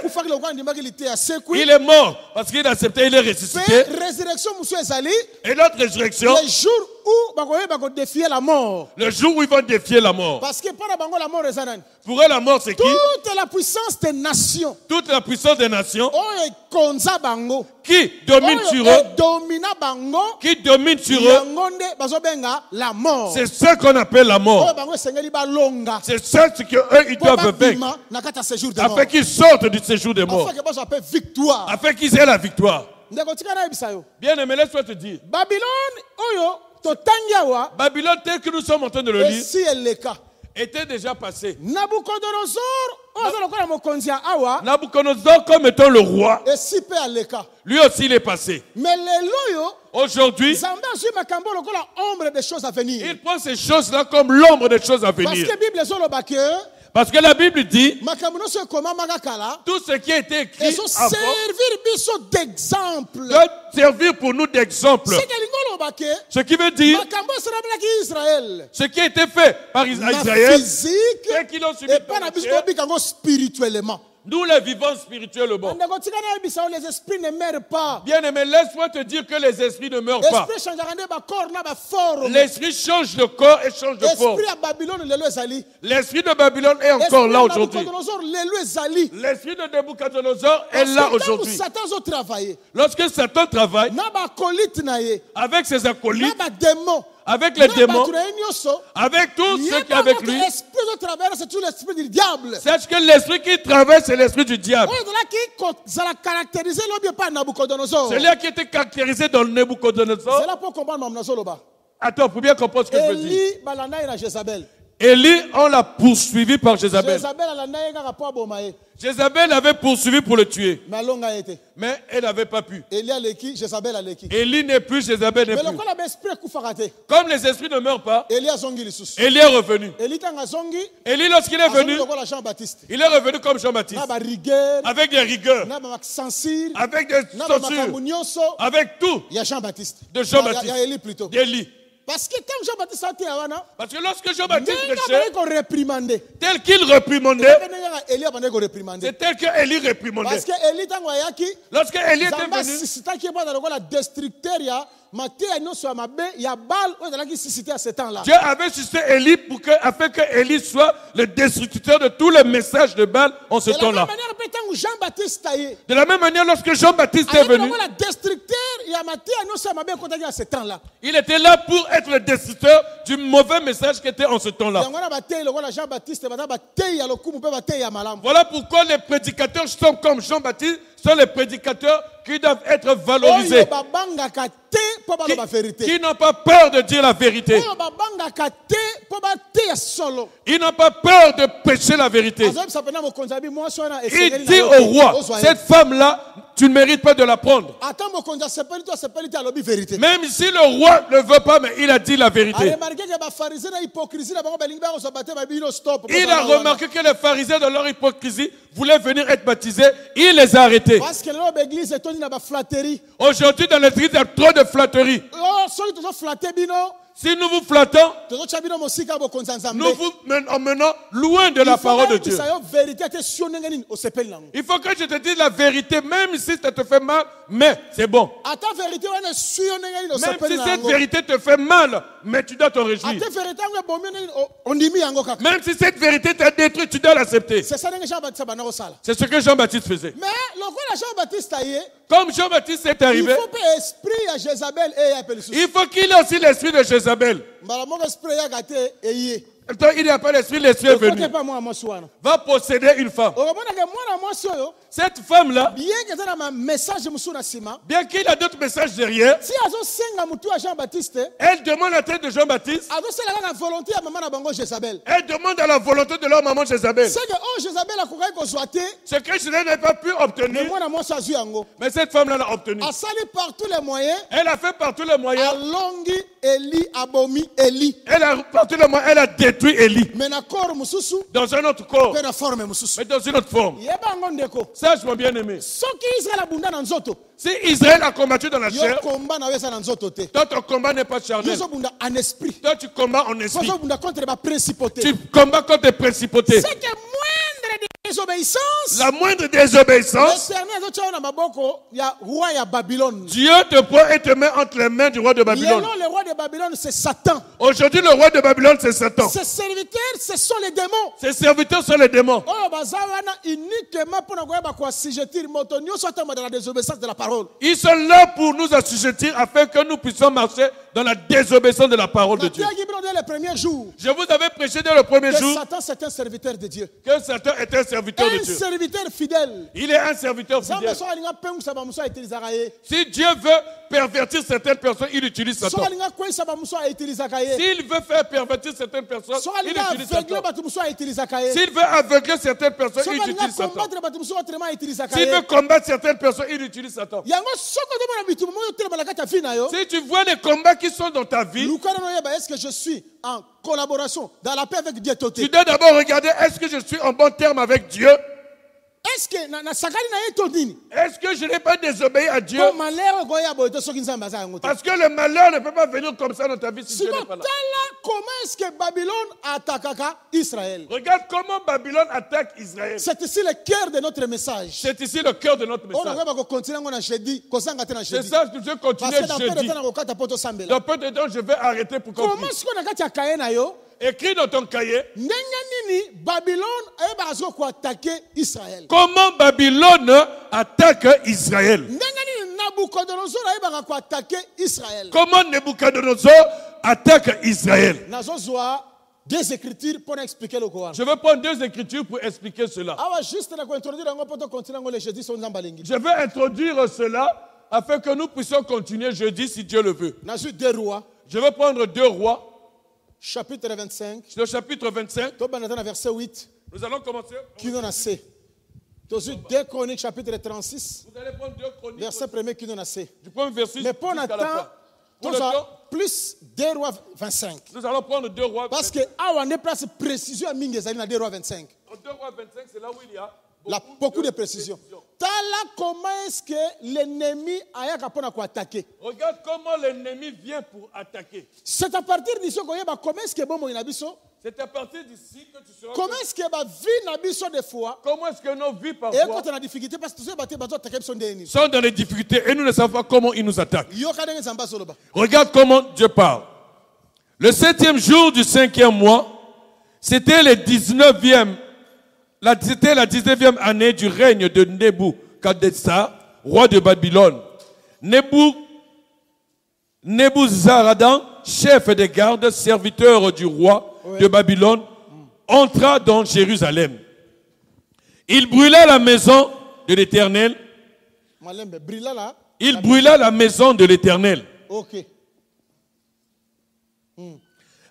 Il est mort parce qu'il a accepté, il est ressuscité. Et l'autre résurrection, le jour où défier la mort. Le jour où ils vont défier la mort. Parce que pour eux, la mort, c'est qui? Toute la puissance des nations. Toute la puissance des nations. Qui domine sur eux. Qui domine sur eux. La mort. C'est ce qu'on appelle la mort. C'est ce qu'eux, ils doivent vaincre. Afin qu'ils sortent du séjour des morts. Afin qu'ils aient la victoire. Bien aimé, laisse-moi te dire. Babylone, tel que nous sommes en train de le lire, était déjà passé. Nabucodonosor comme étant le roi, lui aussi il est passé. Aujourd'hui, il prend ces choses-là comme l'ombre des choses à venir. Parce que la Bible dit tout ce qui a été écrit avant doit servir pour nous d'exemple. Ce qui veut dire ce qui a été fait par Israël, ceux qui l'ont subi spirituellement. Nous les vivons spirituellement. Les esprits ne meurent pas. Bien-aimé, laisse-moi te dire que les esprits ne meurent pas. L'esprit change de corps et change de forme. L'esprit de Babylone est encore là aujourd'hui. L'esprit de Nebuchadnezzar est là aujourd'hui. Lorsque Satan travaille avec ses acolytes, avec les démons, avec tous ceux qui sont avec lui, sache que l'esprit qui travaille, c'est l'esprit du diable. Celui qui était caractérisé dans le Nebuchadnezzar. Attends, pour bien comprendre ce que je veux dire. Élie, on l'a poursuivi par Jézabel. Jézabel avait poursuivi pour le tuer. Mais elle n'avait pas pu. Élie n'est plus, Jézabel n'est plus. Comme les esprits ne meurent pas, Élie est revenu. Élie, lorsqu'il est venu, il est revenu comme Jean-Baptiste. Avec des rigueurs, avec des censures, avec tout de Jean-Baptiste, d'Élie. Parce que quand Jean-Baptiste a été parce que lorsque Jean-Baptiste prêchait, tel qu'il réprimandait, c'est tel que Élie réprimandait. Parce que lorsque Élie était venu, Dieu avait suscité Élie afin que Élie soit le destructeur de tous les messages de Baal en ce temps-là. De la même manière, lorsque Jean-Baptiste est venu, il était là pour être le destructeur du mauvais message qui était en ce temps-là. Voilà pourquoi les prédicateurs sont comme Jean-Baptiste, sont les prédicateurs qui doivent être valorisés, qui n'ont pas peur de dire la vérité. Ils n'ont pas peur de pécher la vérité. Il dit au roi, cette femme-là, tu ne mérites pas de la prendre. Même si le roi ne veut pas, mais il a dit la vérité. Il a remarqué que les pharisiens, dans leur hypocrisie, voulaient venir être baptisés. Il les a arrêtés. Aujourd'hui, dans l'église, il y a trop de flatterie. Si nous vous flattons, nous vous emmenons loin de la parole de Dieu. Il faut que je te dise la vérité, même si ça te fait mal, mais c'est bon. Même si cette vérité te fait mal, mais tu dois t'en réjouir. Même si cette vérité t'a détruit, tu dois l'accepter. C'est ce que Jean-Baptiste faisait. Comme Jean-Baptiste est arrivé, il faut qu'il ait aussi l'esprit de Jézabel. Il n'y a pas l'esprit est venu. Va posséder une femme. Cette femme-là, bien qu'il a d'autres messages derrière, elle demande la tête de Jean-Baptiste. Elle demande à la volonté de leur maman Jézabel. Ce que Jézabel n'a pas pu obtenir, mais cette femme-là l'a obtenu. Elle a fait par tous les moyens. Elle a par tous les moyens, elle a détruit Élie. Dans un autre corps, mais dans une autre forme. Sache mon bien-aimé. Si Israël a combattu dans la chair, toi ton combat n'est pas charnel. Toi tu combats en esprit. Tu combats contre les principautés. La moindre désobéissance, Dieu te prend et te met entre les mains du roi de Babylone. Le roi de Babylone, c'est Satan. Aujourd'hui, le roi de Babylone, c'est Satan. Ses serviteurs, ce sont les démons. Ses serviteurs sont les démons. Ils sont là pour nous assujettir afin que nous puissions marcher dans la désobéissance de la parole de Dieu. Je vous avais prêché dès le premier jour que Satan, c'est un serviteur de Dieu. Que Satan est un serviteur de Dieu. Un serviteur fidèle. Il est un serviteur fidèle. ciel. Si Dieu veut pervertir certaines personnes, il utilise Satan. S'il veut faire pervertir certaines personnes, il utilise Satan. S'il veut aveugler certaines personnes, il utilise Satan. S'il veut combattre certaines personnes, il utilise Satan. Si tu vois les combats qui sont dans ta vie, est-ce que je suis en collaboration, dans la paix avec Dieu? Tu dois d'abord regarder, est-ce que je suis en bon terme avec Dieu? Est-ce que je n'ai pas désobéi à Dieu? Parce que le malheur ne peut pas venir comme ça dans ta vie si Dieu n'est pas là. Comment est-ce que Babylone attaque Israël? Regarde comment Babylone attaque Israël. C'est ici le cœur de notre message. C'est ici le cœur de notre message. C'est ça que je vais continuer jeudi. Dans peu de temps, je vais arrêter pour continuer. Comment est-ce qu'on a écrit dans ton cahier comment Babylone attaque Israël. Comment Nebuchadnezzar attaque Israël. Deux écritures pour expliquer le Coran. Je vais prendre deux écritures pour expliquer cela. Je vais introduire cela afin que nous puissions continuer jeudi si Dieu le veut. Je vais prendre 2 Rois. Chapitre 25. Le chapitre 25. Verset 8. Nous allons commencer. 2 Chroniques, chapitre 36. Vous allez prendre 2 Chroniques. Verset 1er qui nous a fait. Du premier verset jusqu'à la fin. Plus 2 Rois 25. Nous allons prendre 2 Rois 25. Parce que on est place précision à Mingezali dans 2 Rois 25. 2 Rois 25, c'est là où il y a beaucoup de précisions. Comment est-ce que l'ennemi a attaqué? Regarde comment l'ennemi vient pour attaquer. C'est à partir d'ici comment est-ce que c'est à partir d'ici que tu seras. Comment est-ce que ma vie des fois? Comment est-ce que nos vies parfois? Et quand on a difficulté parce que sont dans les difficultés et nous ne savons pas comment ils nous attaquent. Regarde comment Dieu parle. Le 7e jour du 5e mois, c'était la 19e année du règne de Nebuchadnezzar, roi de Babylone. Nebuzaradan, chef des gardes, serviteur du roi de Babylone, entra dans Jérusalem. Il brûla la maison de l'Éternel. Il brûla la maison de l'Éternel.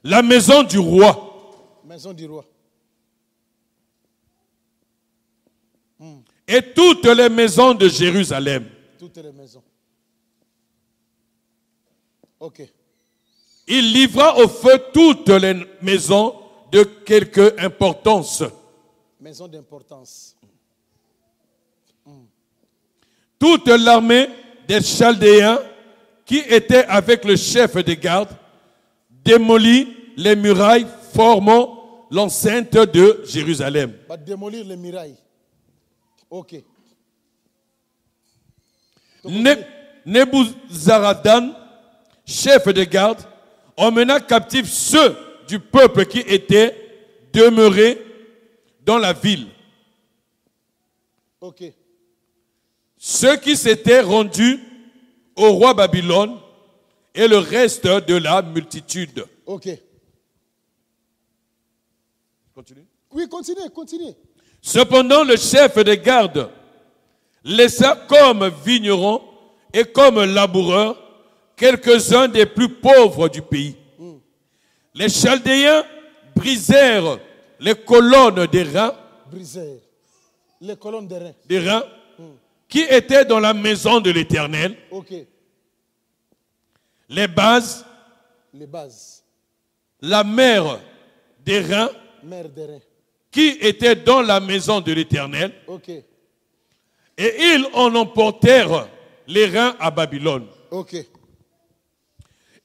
La maison du roi. Et toutes les maisons de Jérusalem. Toutes les maisons. Il livra au feu toutes les maisons de quelque importance. Maisons d'importance. Toute l'armée des Chaldéens qui était avec le chef des gardes démolit les murailles formant l'enceinte de Jérusalem. Démolir les murailles. Nebuzaradan, chef de garde, emmena captifs ceux du peuple qui étaient demeurés dans la ville. Ceux qui s'étaient rendus au roi Babylone et le reste de la multitude. Continue. Oui, continue. Cependant, le chef des gardes laissa comme vignerons et comme laboureurs quelques-uns des plus pauvres du pays. Les Chaldéens brisèrent les colonnes des reins. Des reins qui étaient dans la maison de l'Éternel. Les bases. La mer des reins. Qui étaient dans la maison de l'Éternel. Et ils en emportèrent les reins à Babylone.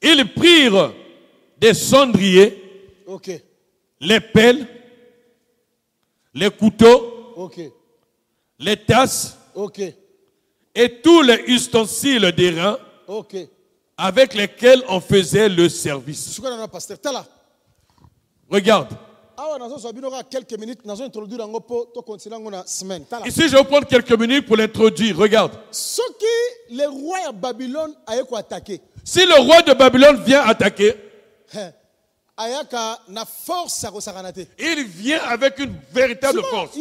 Ils prirent des cendriers, les pelles, les couteaux, les tasses et tous les ustensiles des reins avec lesquels on faisait le service. Regarde. Ici, je vais prendre quelques minutes pour l'introduire. Regarde. Si le roi de Babylone vient attaquer, Il vient avec une véritable force.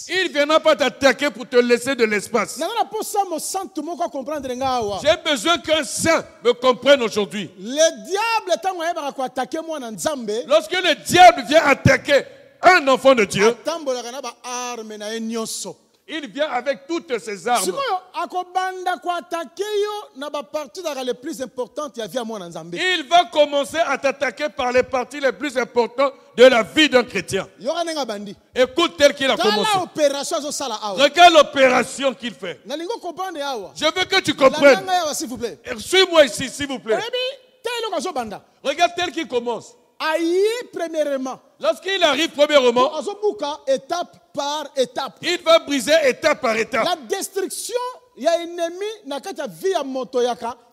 Il ne viendra pas t'attaquer pour te laisser de l'espace. J'ai besoin qu'un saint me comprenne aujourd'hui. Lorsque le diable vient attaquer un enfant de Dieu, il vient avec toutes ses armes. Il va commencer à t'attaquer par les parties les plus importantes de la vie d'un chrétien. Écoute tel qu'il a commencé. Regarde l'opération qu'il fait. Je veux que tu comprennes. Suis-moi ici, s'il vous plaît. Regarde tel qu'il commence. Lorsqu'il arrive premièrement, étape par étape. Il va briser étape par étape. La destruction, il y a un ennemi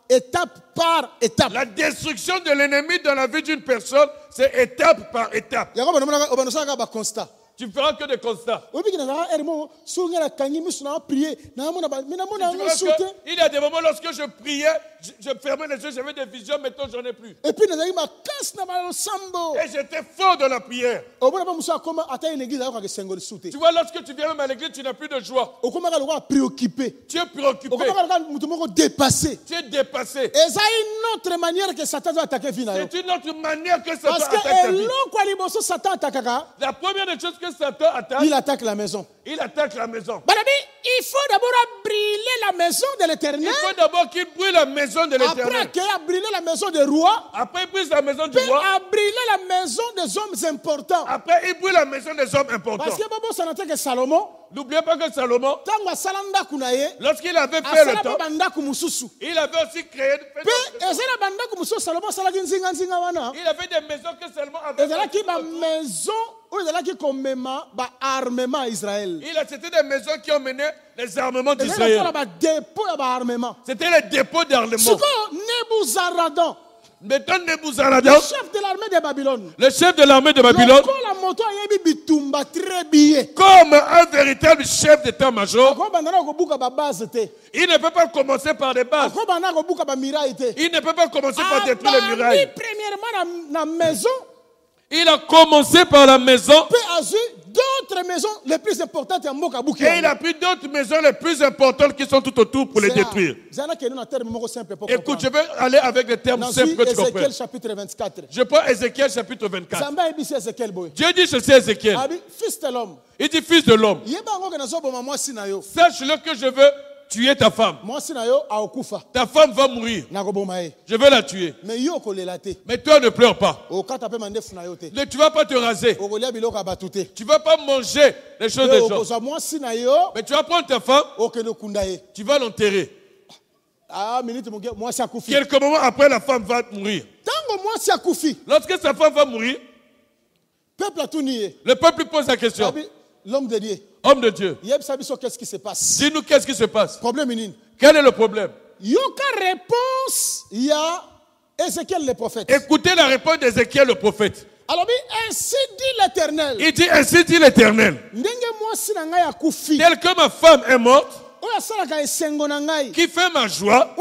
étape par étape. La destruction de l'ennemi dans la vie d'une personne, c'est étape par étape. Tu feras que des constats. Il y a des moments lorsque je priais, je fermais les yeux, j'avais des visions, maintenant j'en ai plus. Et j'étais fort dans la prière. Tu vois, lorsque tu viens même à l'église, tu n'as plus de joie. Tu es préoccupé. Dépassé. Tu es dépassé. Et ça une autre manière que Satan doit attaquer finalement. C'est une autre manière que Satan attaque ta vie. La première des choses que Satan attaque, il attaque la maison. Il attaque la maison. Il faut d'abord brûler la maison de l'Éternel. Il faut d'abord qu'il brûle la maison de l'Éternel. Après qu'il a brûlé la maison des rois. Après il brûle la maison du roi. Il a brûlé la maison des hommes importants. Après il brûle la maison des hommes importants. Parce que Salomon. N'oubliez pas que Salomon, lorsqu'il avait fait le temple, il avait aussi créé. Il avait des maisons que seulement avait. C'était des maisons qui ont mené les armements d'Israël. C'était les dépôts d'armement. Maintenant, Nebuzaradan, le chef de l'armée de Babylone, comme un véritable chef d'état-major, il ne peut pas commencer par des bases. Il ne peut pas commencer par détruire les murailles. Il a commencé par la maison. D'autres maisons les plus importantes. Et il a pris d'autres maisons les plus importantes qui sont tout autour pour les détruire. Écoute, je vais aller avec des termes simples que tu comprennes. Je prends Ézéchiel chapitre 24. Dieu dit ceci à Ézéchiel. Il dit fils de l'homme. Sache-le que je veux tuer ta femme. Ta femme va mourir. Je vais la tuer. Mais toi ne pleure pas. Tu ne vas pas te raser. Tu ne vas pas manger les choses des gens. Mais tu vas prendre ta femme. Tu vas l'enterrer. Quelques moments après, la femme va mourir. Lorsque sa femme va mourir, le peuple pose la question. L'homme de Dieu. Homme de Dieu. Qu'est-ce qui se passe? Dis-nous qu'est-ce qui se passe. Problème. Quel est le problème? Réponse, il y a Ézéchiel le prophète. Écoutez la réponse d'Ézéchiel le prophète. Alors, ainsi dit l'Éternel. Il dit ainsi dit l'Éternel. Tel que ma femme est morte, qui fait ma joie,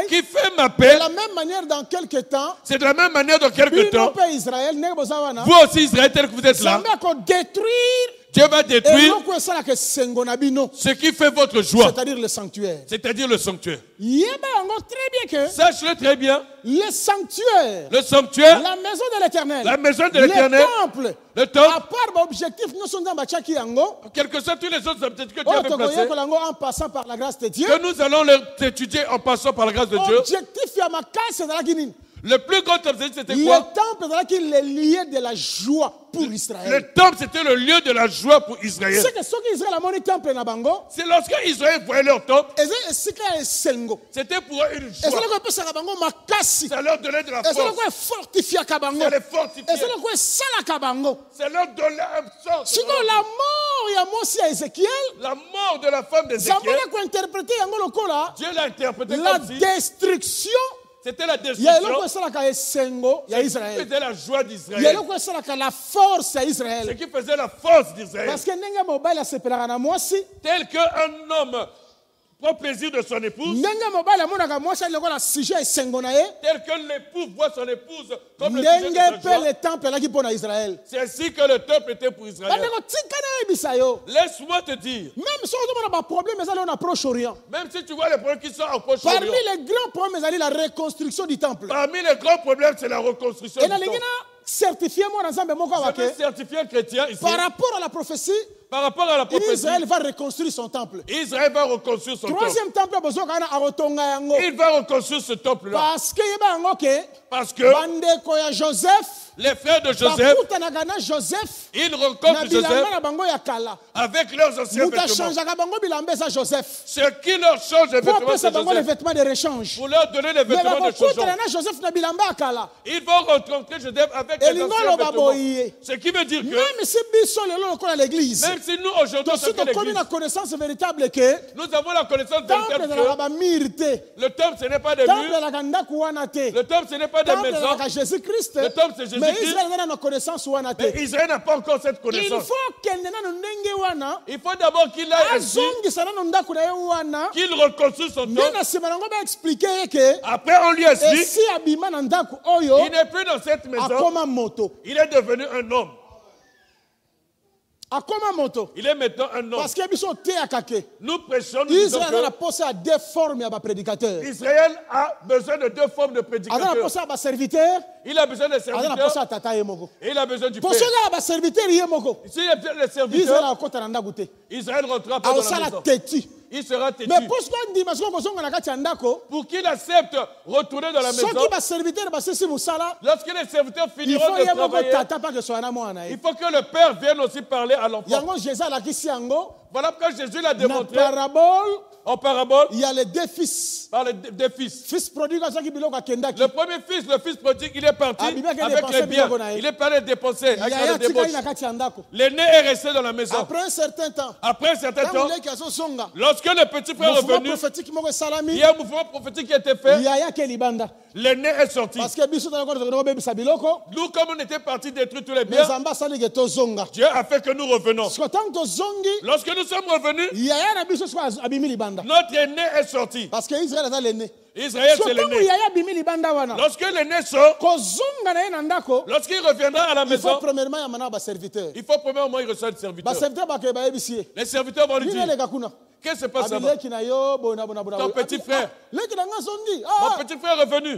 qui fait ma paix. De la même manière dans quelques temps. C'est de la même manière dans quelques temps. Vous aussi Israël tel que vous êtes là. Dieu va détruire ce qui fait votre joie. C'est-à-dire le sanctuaire. C'est-à-dire le sanctuaire. Sache-le très bien. Le sanctuaire. Le sanctuaire. La maison de l'Éternel. La maison de l'Éternel. Le temple. À part l'objectif, nous sommes dans quels que soient tous les autres objectifs que Dieu avait placés. En passant par la grâce de Dieu. Que nous allons les étudier en passant par la grâce de Dieu. L'objectif, c'est de la Guinée. Le plus grand objectif, c'était quoi? Le temple, c'est le lieu de la joie pour Israël. Le temple, c'était le lieu de la joie pour Israël. C'est lorsque Israël voyait leur temple, c'était pour eux une joie. Ça leur donnait de la force. Ça les fortifiait. Ça leur donnait un sens. La mort de la femme d'Ézéchiel, Dieu l'a interprété la destruction. C'était la destruction. C'était la joie d'Israël. La force à Israël. Ce qui faisait la force d'Israël. Parce que tel qu'un homme propre plaisir de son épouse, tel que l'époux voit son épouse comme le sujet de sa joie. C'est ainsi que le temple était pour Israël. Laisse-moi te dire, même si tu vois les problèmes qui sont en Proche-Orient, parmi les grands problèmes, c'est la reconstruction du temple. Parmi les grands problèmes, c'est la reconstruction du temple. Certifiez-moi ensemble, certifié un chrétien ici. Par rapport à la prophétie, Israël va reconstruire son temple. Israël va reconstruire son troisième temple. Il va reconstruire ce temple-là. Parce que Joseph, les frères de Joseph, ils rencontrent Joseph avec leurs anciens vêtements. Ce qui leur change les vêtements de Joseph, pour leur donner les vêtements de Joseph. Ils vont rencontrer Joseph avec les anciens vêtements. Ce qui veut dire que même si nous aujourd'hui sommes l'église, nous avons la connaissance véritable que le temple ce n'est pas des murs, le temple ce n'est pas des maisons, le temple c'est Jésus-Christ. Mais Israël n'a pas encore cette connaissance. Il faut d'abord qu'il aille ici, qu'il reconstruise son temple. Après on lui explique, il n'est plus dans cette maison, il est devenu un homme. Il est maintenant un homme. Parce que nous prêchons, nous disons que Israël a besoin de deux formes de prédicateurs. Il a besoin de serviteurs et il a besoin du Père. S'il y a besoin de serviteurs, Israël rentrera pas dans la maison. Il sera têtu. Mais pour qu'il accepte retourner dans la maison, lorsque les serviteurs finiront de travailler, il faut que le Père vienne aussi parler à l'enfant. Voilà pourquoi Jésus l'a démontré. En parabole, il y a les deux fils. Par les deux fils. Fils prodigue, le premier fils, le fils prodigue, il est parti avec les biens. Il est parti dépenser avec les débauches. L'aîné est resté dans la maison. Après un certain temps, lorsque le petit frère est revenu, il y a un mouvement prophétique qui a été fait. L'aîné est sorti. Nous, comme on était partis détruire tous les biens, Dieu a fait que nous revenons. Lorsque nous sommes revenus, notre aîné est sorti. Parce qu'Israël est l'aîné. Israël, c'est l'aîné. Lorsque l'aîné sort, lorsqu'il reviendra à la maison, il faut premièrement il reçoit le serviteur. Les serviteurs vont lui dire, qu'est-ce qui se passe là-bas? Ton petit frère. Mon petit frère est revenu.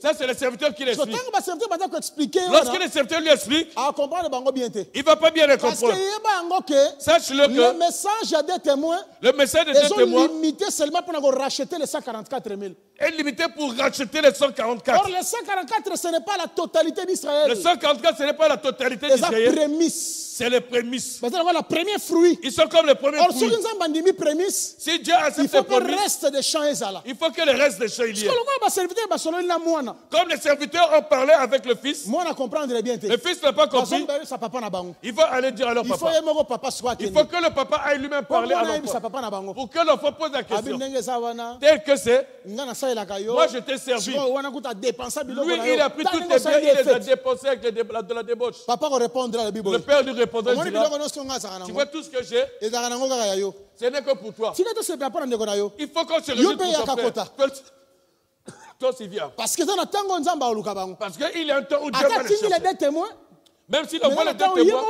Ça, c'est le serviteur qui l'explique. Lorsque le serviteur lui explique, il ne va pas bien le comprendre. Sache-le que le message des témoins est limité seulement pour racheter les 144 000. Est limité pour racheter les 144. Or, les 144, ce n'est pas la totalité d'Israël. Les 144, ce n'est pas la totalité d'Israël. C'est la prémisse. C'est les prémices. C'est le premier fruit. Ils sont comme les premiers fruits. Si Dieu a il faut que le reste des champs est là. Il faut que le reste des champs y ait. Comme les serviteurs ont parlé avec le fils, le fils n'a pas compris. Il faut aller dire à leur papa. Il faut que le papa aille lui-même parler à l'enfant. Pour que l'enfant pose la question. Tel que c'est, moi je t'ai servi. Lui, il a pris toutes les biens, il les a dépensés avec de la débauche. Le père lui répondra, tu vois tout ce que j'ai, ce n'est que pour toi. Il faut qu'on se réjouisse pour ton frère. Toi aussi viens. Parce qu'il y a un temps où Dieu va le chercher. Même s'il envoie les deux témoins,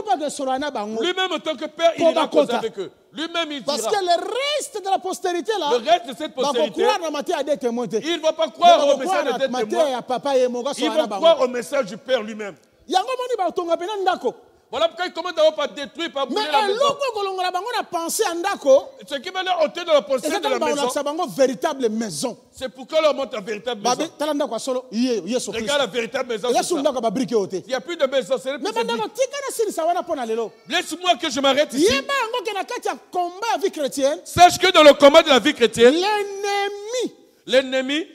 lui-même en tant que père, il ira causer avec eux. Lui-même, il dira. Parce que le reste de la postérité là, le reste de cette postérité, il ne va pas croire au message de tes témoins. Il va croire au message du Père lui-même. Voilà pourquoi il commence d'abord par détruire, par brûler la maison. Ce qui va leur ôter de la possession de la maison, c'est pour qu'on leur montre la véritable maison. Regarde la véritable maison. Il n'y a plus de maison. Laisse-moi que je m'arrête ici. Sache que dans le combat de la vie chrétienne, l'ennemi,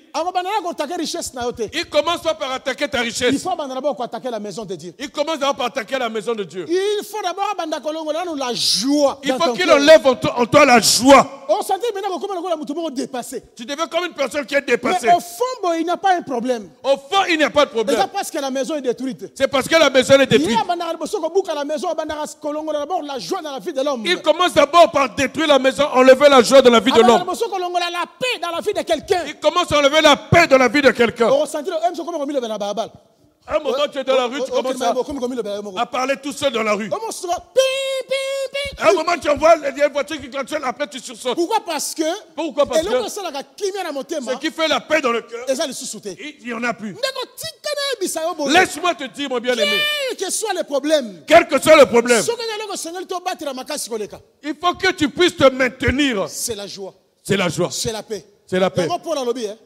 il commence pas par attaquer ta richesse. Il faut d'abord attaquer la maison de Dieu. Il commence d'abord par attaquer la maison de Dieu. Il faut d'abord la joie. Il faut qu'il enlève en toi la joie. Tu deviens comme une personne qui est dépassée. Mais au fond, il n'y a pas un problème. Au fond, il n'y a pas de problème. C'est parce que la maison est détruite. C'est parce que la maison est détruite. Il commence d'abord par détruire la maison, enlever la joie dans la vie de l'homme. Il commence à enlever la paix dans la vie de quelqu'un. Un moment, tu es dans la rue, tu commences à parler tout seul dans la rue. Un moment, tu envoies les voitures qui klakshonnent, après tu sursautes. Pourquoi? Parce que ce qui fait la paix dans le cœur, il n'y en a plus. Laisse-moi te dire, mon bien-aimé, quel que soit le problème, il faut que tu puisses te maintenir. C'est la joie. C'est la joie. C'est la paix. C'est la paix.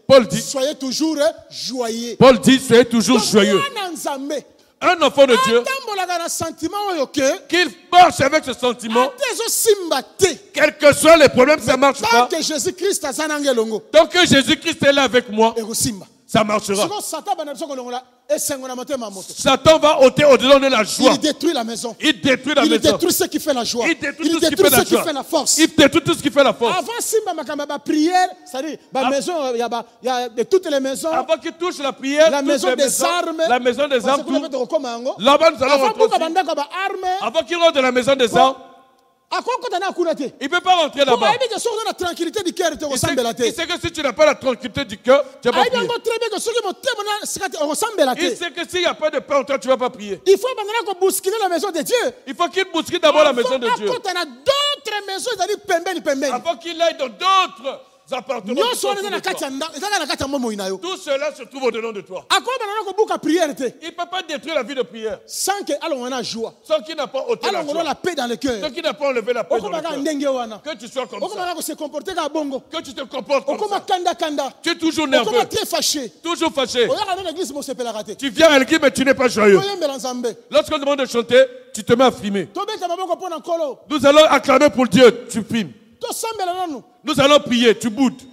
Paul dit, soyez toujours joyeux. Paul dit, soyez toujours joyeux. Un enfant de Dieu, qu'il marche avec ce sentiment, quels que soient les problèmes, ça ne marche pas. Tant que Jésus-Christ est là avec moi, ça marchera. Satan va ôter au-dedans de la joie. Il détruit la maison. Il détruit la maison. Il détruit ce qui fait la joie. Il détruit tout ce qui fait la force. Il détruit tout ce qui fait la force. Avant simba makamba prière, c'est-à-dire la maison, il y a de toutes les maisons. Avant qu'il touche la prière, la maison des armes. La maison des armes. Là-bas nous allons rentrer. Avant qu'il rentre dans la maison des armes, il ne peut pas rentrer là-bas. Il sait que si tu n'as pas la tranquillité du cœur, tu ne vas pas prier. Il sait que s'il n'y a pas de paix en toi, tu ne vas pas prier. Il faut bousculer la maison de Dieu. Il faut qu'il bouscule d'abord la maison de Dieu. Avant qu'il aille dans d'autres appartements. Tout cela se trouve au-dedans de toi. Il ne peut pas détruire la vie de prière sans qu'il n'a pas ôté la joie, la paix dans le cœur. Sans qu'il n'a pas enlevé la paix dans le cœur. Que tu sois comme ça. Que tu te comportes comme ça. Tu es toujours nerveux. Toujours fâché. Tu viens à l'église mais tu n'es pas joyeux. Lorsqu'on demande de chanter, tu te mets à frimer. Nous allons acclamer pour Dieu, tu frimes. Nous allons prier, tu boudes.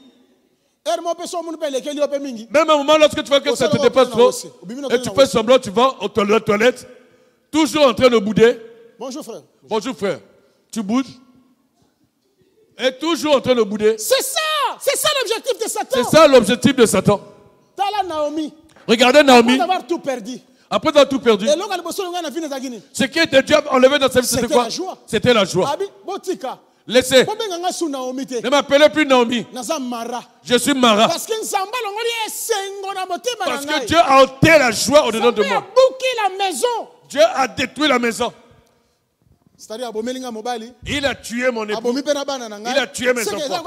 Même un moment, lorsque tu vois que ça te dépasse trop, et tu fais semblant, tu vas aux toilettes, toujours en train de bouder. Bonjour frère. Bonjour frère. Tu boudes. Et toujours en train de bouder. C'est ça l'objectif de Satan. C'est ça l'objectif de Satan. Regardez Naomi. Après avoir tout perdu. Après avoir tout perdu. Ce qui était Dieu enlevé dans sa vie, c'était quoi? C'était la joie. Laissez. Ne m'appelez plus Naomi. Je suis Mara. Parce que Dieu a ôté la joie au-dedans de moi. Dieu a détruit la maison. Il a tué mon époux. Il a tué mes enfants.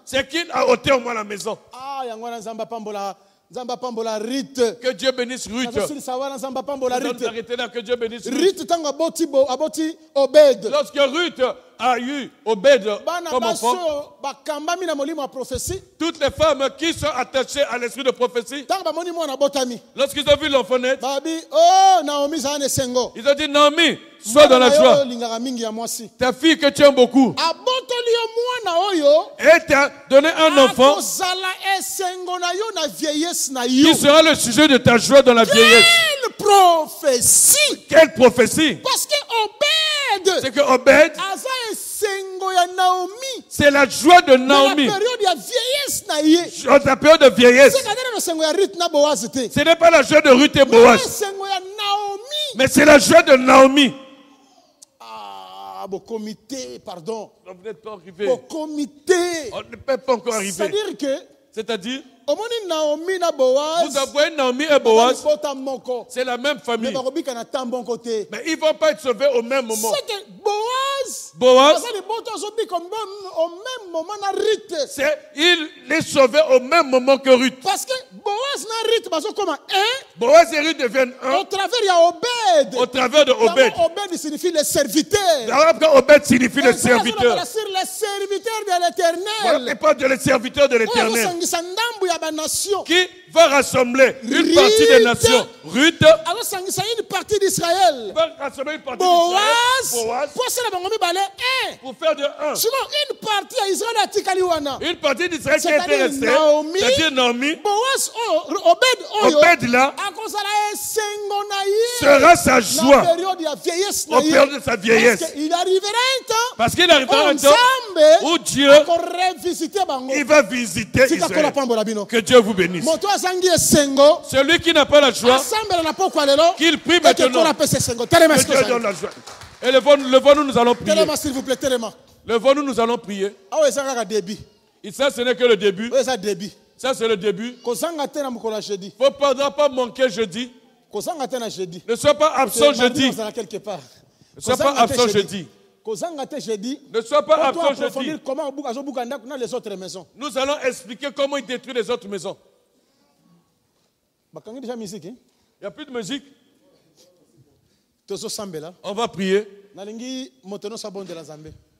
C'est qu'il a ôté en moi la maison. Que Dieu bénisse Ruth. Que Dieu bénisse Ruth. Lorsque Ruth a eu Obed comme enfant, toutes les femmes qui sont attachées à l'esprit de prophétie, lorsqu'ils ont vu l'enfant naître, ils ont dit Naomi, sois dans la joie. Ta fille que tu aimes beaucoup, et t'a donné un enfant qui sera le sujet de ta joie dans la vieillesse. Quelle prophétie! Parce que c'est que Obed, c'est la joie de Naomi. Dans la période de vieillesse. Ce n'est pas la joie de Ruth et Boaz. Mais c'est la joie de Naomi. Beau comité, pardon. Vous n'êtes pas arrivé. Beau comité. On ne peut pas encore arriver. C'est-à-dire que, c'est-à-dire, vous avouez Naomi et Boaz, c'est la même famille. Mais ils ne vont pas être sauvés au même moment. C'est que Boaz, il est sauvé au même moment que Ruth. Parce que Boaz et Ruth deviennent un. Au travers, il y a Obed. Au travers de Obed. Obed signifie le serviteur. Obed signifie le serviteur. C'est le serviteur de l'Éternel. Voilà, pas de le serviteur de l'Éternel. Qui va rassembler une partie des nations. Ruth. Une partie d'Israël. Va rassembler une partie d'Israël. Pour faire de un. Une partie d'Israël. Une partie d'Israël qui était restée. C'est-à-dire Naomi. Obed là sera sa joie au père de sa vieillesse. Parce qu'il arrivera un temps où Dieu il va visiter Israël. Que Dieu vous bénisse. Celui qui n'a pas la joie, qu'il prie maintenant. Que Dieu donne la joie. Et levons-nous, nous allons prier. Levons-nous, nous allons prier. Et ça, ce n'est que le début. Ça, c'est le début. Il ne faudra pas manquer jeudi. Ne sois pas absent jeudi. Ne sois pas absent jeudi. Ne sois pas absent jeudi. Nous allons expliquer comment il détruit les autres maisons. Il n'y a plus de musique. On va prier.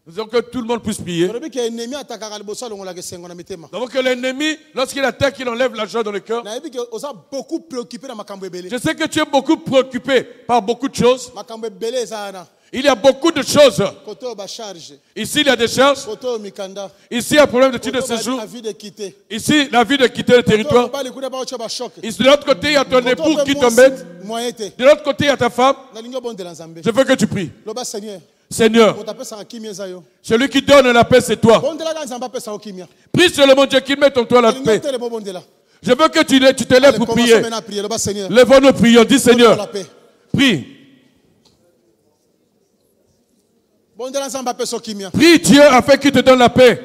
Nous voulons que tout le monde puisse prier. Donc que l'ennemi, lorsqu'il attaque, il enlève la joie dans le cœur. Je sais que tu es beaucoup préoccupé par beaucoup de choses. Il y a beaucoup de choses. Ici, il y a des charges. Ici, il y a un problème de titre de séjour. Ici, la vie de quitter le territoire. Ici, de l'autre côté, il y a ton époux qui t'embête. De l'autre côté, il y a ta femme. Je veux que tu pries. Seigneur, celui qui donne la paix, c'est toi. Prie sur le mon Dieu qu'il mette en toi la paix. Je veux que tu te lèves pour prier. Lève-nous, prions. Dis Seigneur, prie. Prie Dieu afin qu'il te donne la paix.